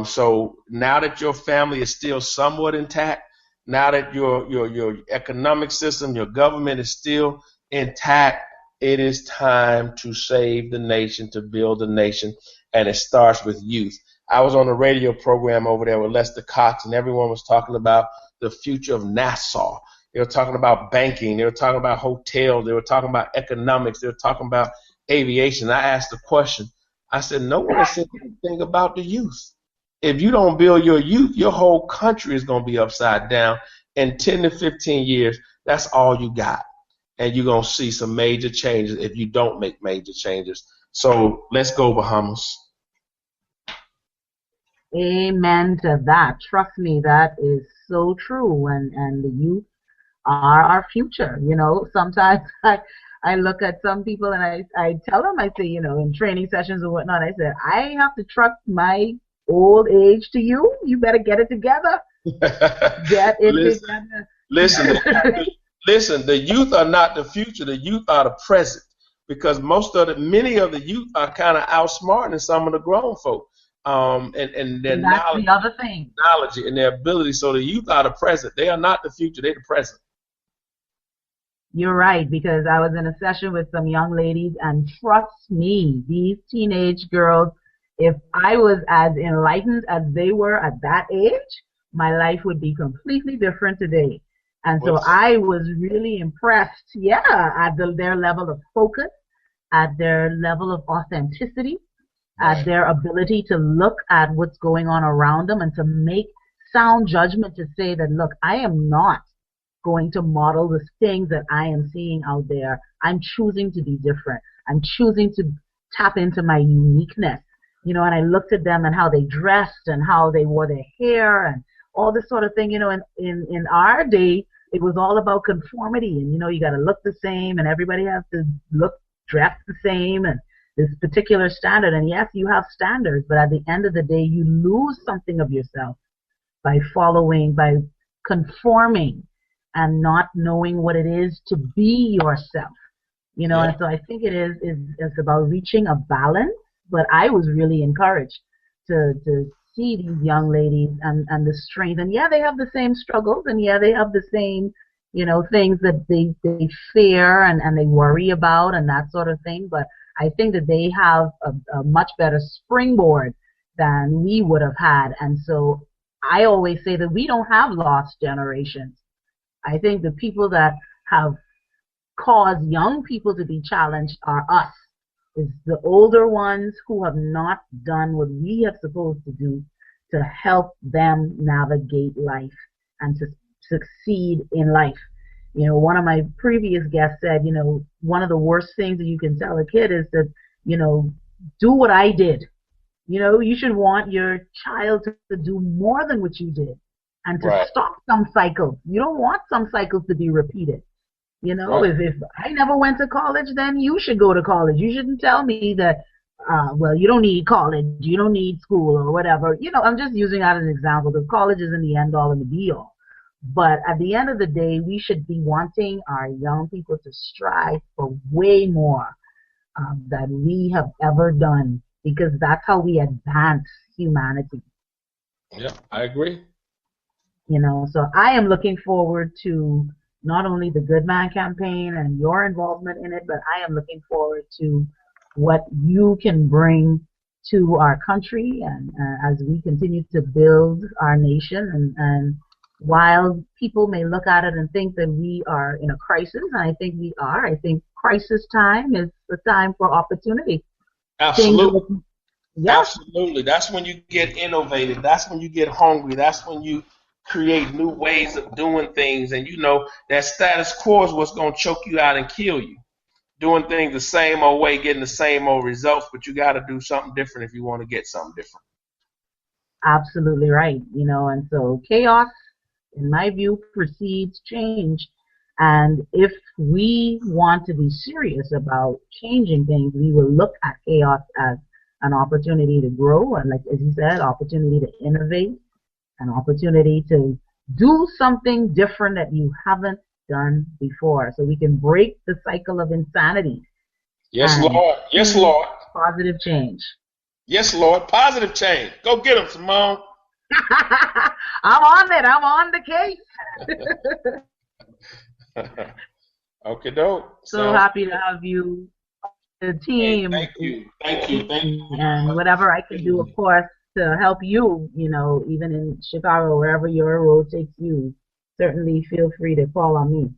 So now that your family is still somewhat intact, now that your economic system, your government is still intact, it is time to save the nation, to build the nation, and it starts with youth. I was on a radio program over there with Lester Cox, and everyone was talking about the future of Nassau. They were talking about banking. They were talking about hotels. They were talking about economics. They were talking about aviation. I asked the question. I said, no one said anything about the youth. If you don't build your youth, your whole country is going to be upside down. In 10 to 15 years, that's all you got. And you're going to see some major changes if you don't make major changes. So let's go, Bahamas. Amen to that. Trust me, that is so true. And the youth are our future. You know, sometimes I look at some people and I tell them, I say, you know, in training sessions or whatnot, I said, I have to trust my old age to you. You better get it together. Get it together. Listen, the youth are not the future. The youth are the present, because many of the youth are kind of outsmarting some of the grown folk. And their knowledge, the other thing. Knowledge and their ability. So the youth are the present. They are not the future. They're the present. You're right, because I was in a session with some young ladies, and trust me, these teenage girls, if I was as enlightened as they were at that age, my life would be completely different today. And so I was really impressed, at their level of focus, at their level of authenticity, at their ability to look at what's going on around them and to make sound judgment to say that, look, I am not going to model the things that I am seeing out there. I'm choosing to be different. I'm choosing to tap into my uniqueness. You know, and I looked at them and how they dressed and how they wore their hair and all this sort of thing. You know, in our day, it was all about conformity, and you know, you got to look the same, and everybody has to dress the same, and this particular standard. And yes, you have standards, but at the end of the day, you lose something of yourself by conforming and not knowing what it is to be yourself. You know, and so I think it's about reaching a balance. But I was really encouraged to see these young ladies and the strength. And yeah, they have the same struggles, and yeah, they have the same, you know, things that they fear and they worry about and that sort of thing. But I think that they have a much better springboard than we would have had. And so I always say that we don't have lost generations. I think the people that have caused young people to be challenged are us. Is the older ones who have not done what we have supposed to do to help them navigate life and to succeed in life. You know, one of my previous guests said, you know, one of the worst things that you can tell a kid is that, you know, do what I did. You know, you should want your child to do more than what you did and to stop some cycles. You don't want some cycles to be repeated. You know, if I never went to college, then you should go to college. You shouldn't tell me that well, you don't need college, you don't need school or whatever. I'm just using that as an example because college isn't the end all and the be all. But at the end of the day, we should be wanting our young people to strive for way more than we have ever done, because that's how we advance humanity. Yeah, I agree. So I am looking forward to not only the Good Man campaign and your involvement in it, but I am looking forward to what you can bring to our country and as we continue to build our nation. And while people may look at it and think that we are in a crisis, and I think we are, I think crisis time is the time for opportunity. Absolutely. Yeah. Absolutely. That's when you get innovative. That's when you get hungry. That's when you create new ways of doing things. And that status quo is what's going to choke you out and kill you. Doing things the same old way, getting the same old results, but you got to do something different if you want to get something different. Absolutely right. And so chaos, in my view, precedes change. And if we want to be serious about changing things, we will look at chaos as an opportunity to grow, and like as you said, opportunity to innovate, an opportunity to do something different that you haven't done before, so we can break the cycle of insanity. Yes, Lord. Yes, Lord. Positive change. Yes, Lord. Positive change. Go get them, Simmone. I'm on it. I'm on the case. Okay, dope. So happy to have you on the team. Hey, thank you. And whatever I can do, of course, to help you, even in Chicago, wherever your road takes you, certainly feel free to call on me.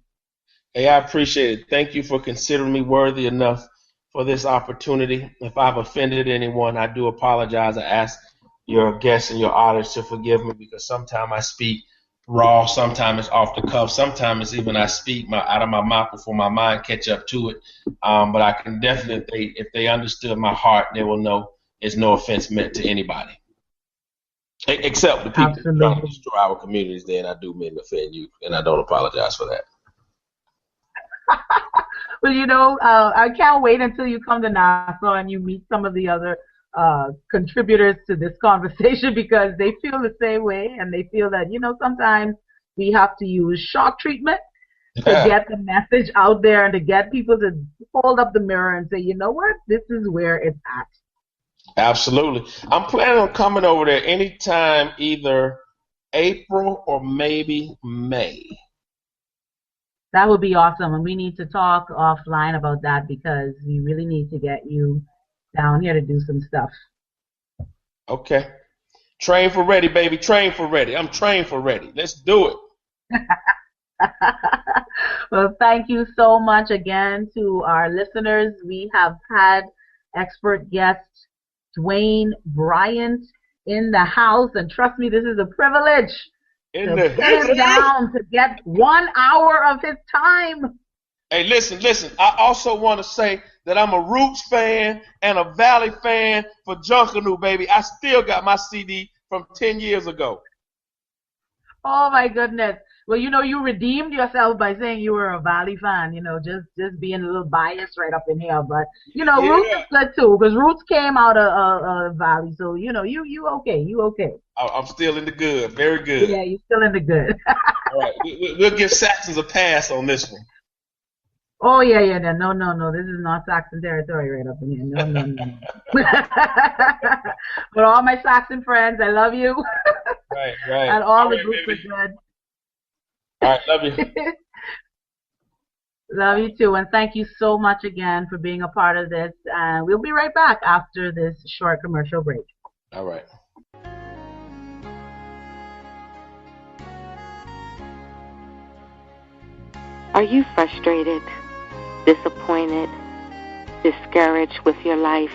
Hey, I appreciate it. Thank you for considering me worthy enough for this opportunity. If I've offended anyone, I do apologize. I ask your guests and your audience to forgive me, because sometimes I speak raw, sometimes it's off the cuff, sometimes it's even I speak out of my mouth before my mind catch up to it. But I can definitely, if they understood my heart, they will know it's no offense meant to anybody. Except the people who trying to destroy our communities, then I do mean to offend you, and I don't apologize for that. Well, I can't wait until you come to Nassau and you meet some of the other contributors to this conversation, because they feel the same way, and they feel that, sometimes we have to use shock treatment to get the message out there and to get people to hold up the mirror and say, you know what, this is where it's at. Absolutely. I'm planning on coming over there anytime, either April or maybe May. That would be awesome, and we need to talk offline about that, because we really need to get you down here to do some stuff. Okay. Train for ready, baby. Train for ready. I'm trained for ready. Let's do it. Well, thank you so much again to our listeners. We have had expert guest Dwayne Bryant in the house, and trust me, this is a privilege to get him down to get 1 hour of his time. Hey, listen. I also want to say that I'm a Roots fan and a Valley fan for Junkanoo, baby. I still got my CD from 10 years ago. Oh, my goodness. Well, you redeemed yourself by saying you were a Valley fan, just being a little biased right up in here. But, Roots is good too, because Roots came out of Valley. So, you okay. You okay. I'm still in the good. Very good. Yeah, you're still in the good. All right. We'll give Saxons a pass on this one. Oh, yeah. No. This is not Saxon territory right up in here. No. But all my Saxon friends, I love you. Right. And all the groups are good. All right, love you. Love you too, and thank you so much again for being a part of this. And we'll be right back after this short commercial break. All right. Are you frustrated, disappointed, discouraged with your life?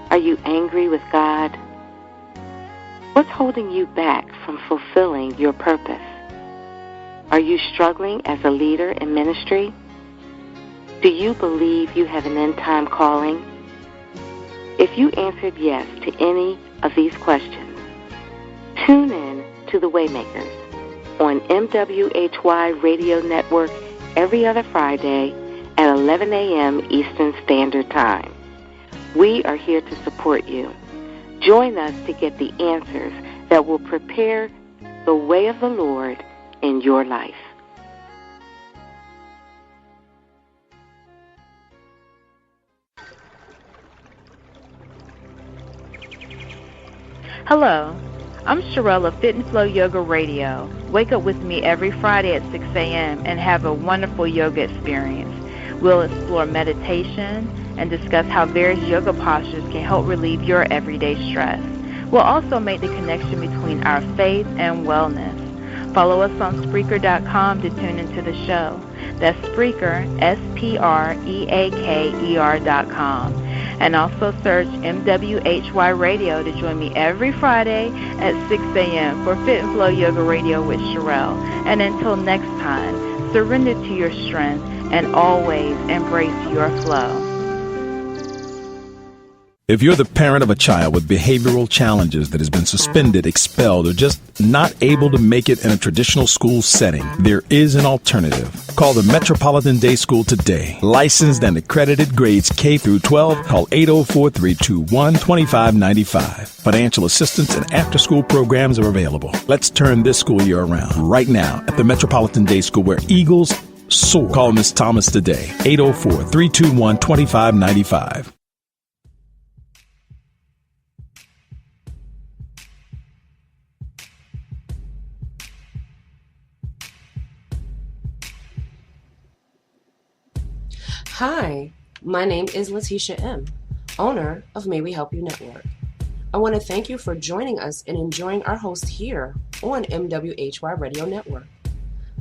Are you angry with God? What's holding you back from fulfilling your purpose? Are you struggling as a leader in ministry? Do you believe you have an end-time calling? If you answered yes to any of these questions, tune in to The Waymakers on MWHY Radio Network every other Friday at 11 a.m. Eastern Standard Time. We are here to support you. Join us to get the answers that will prepare the way of the Lord in your life. Hello, I'm Sherelle of Fit and Flow Yoga Radio. Wake up with me every Friday at 6 a.m. and have a wonderful yoga experience. We'll explore meditation and discuss how various yoga postures can help relieve your everyday stress. We'll also make the connection between our faith and wellness. Follow us on Spreaker.com to tune into the show. That's Spreaker, Spreaker.com. And also search MWHY Radio to join me every Friday at 6 a.m. for Fit and Flow Yoga Radio with Sherelle. And until next time, surrender to your strength and always embrace your flow. If you're the parent of a child with behavioral challenges that has been suspended, expelled, or just not able to make it in a traditional school setting, there is an alternative. Call the Metropolitan Day School today. Licensed and accredited grades K through 12. Call 804-321-2595. Financial assistance and after-school programs are available. Let's turn this school year around right now at the Metropolitan Day School, where Eagles soar. Call Ms. Thomas today. 804-321-2595. Hi, my name is Letitia M., owner of May We Help You Network. I want to thank you for joining us and enjoying our host here on MWHY Radio Network.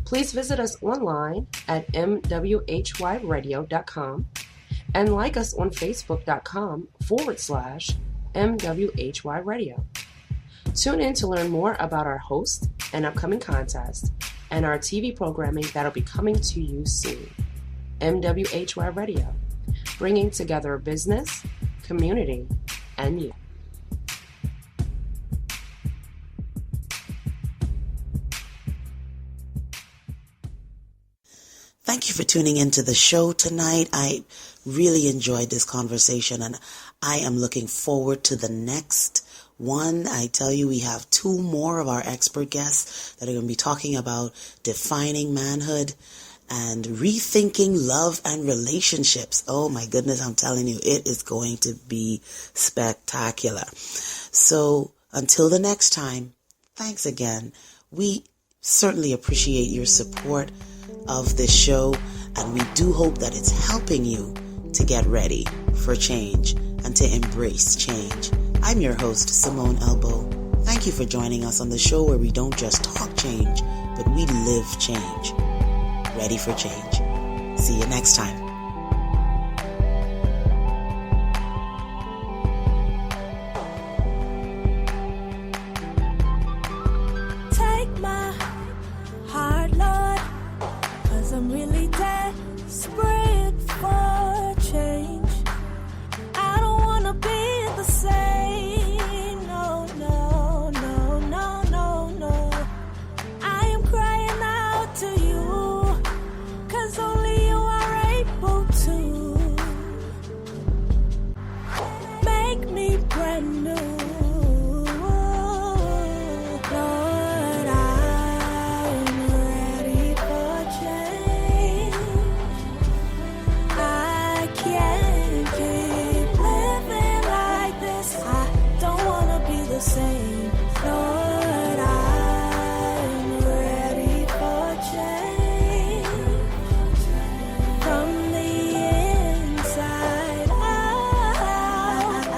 Please visit us online at mwhyradio.com and like us on facebook.com/MWHY Radio. Tune in to learn more about our host and upcoming contests and our TV programming that'll be coming to you soon. MWHY Radio, bringing together business, community, and you. Thank you for tuning into the show tonight. I really enjoyed this conversation, and I am looking forward to the next one. I tell you, we have 2 more of our expert guests that are going to be talking about defining manhood and rethinking love and relationships. Oh my goodness, I'm telling you, it is going to be spectacular. So until the next time, thanks again. We certainly appreciate your support of this show, and we do hope that it's helping you to get ready for change and to embrace change. I'm your host, Simmone L. Bowe. Thank you for joining us on the show where we don't just talk change, but we live change. Ready for change. See you next time. Take my heart, Lord, 'cause I'm really desperate for change. I don't wanna be the same. No, no, no, no, no, no. I am crying out to you, 'cause only you are able to make me brand new. Lord, I'm ready for change. I can't keep living like this. I don't wanna be the same. Lord, I'm ready for change. From the inside out, I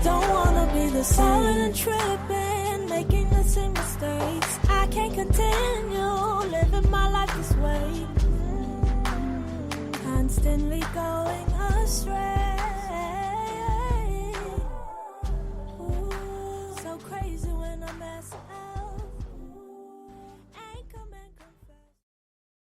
don't wanna be the same. Falling and tripping, making the same mistakes. I can't continue living my life this way. Constantly going astray. Ooh, so crazy when I mess up.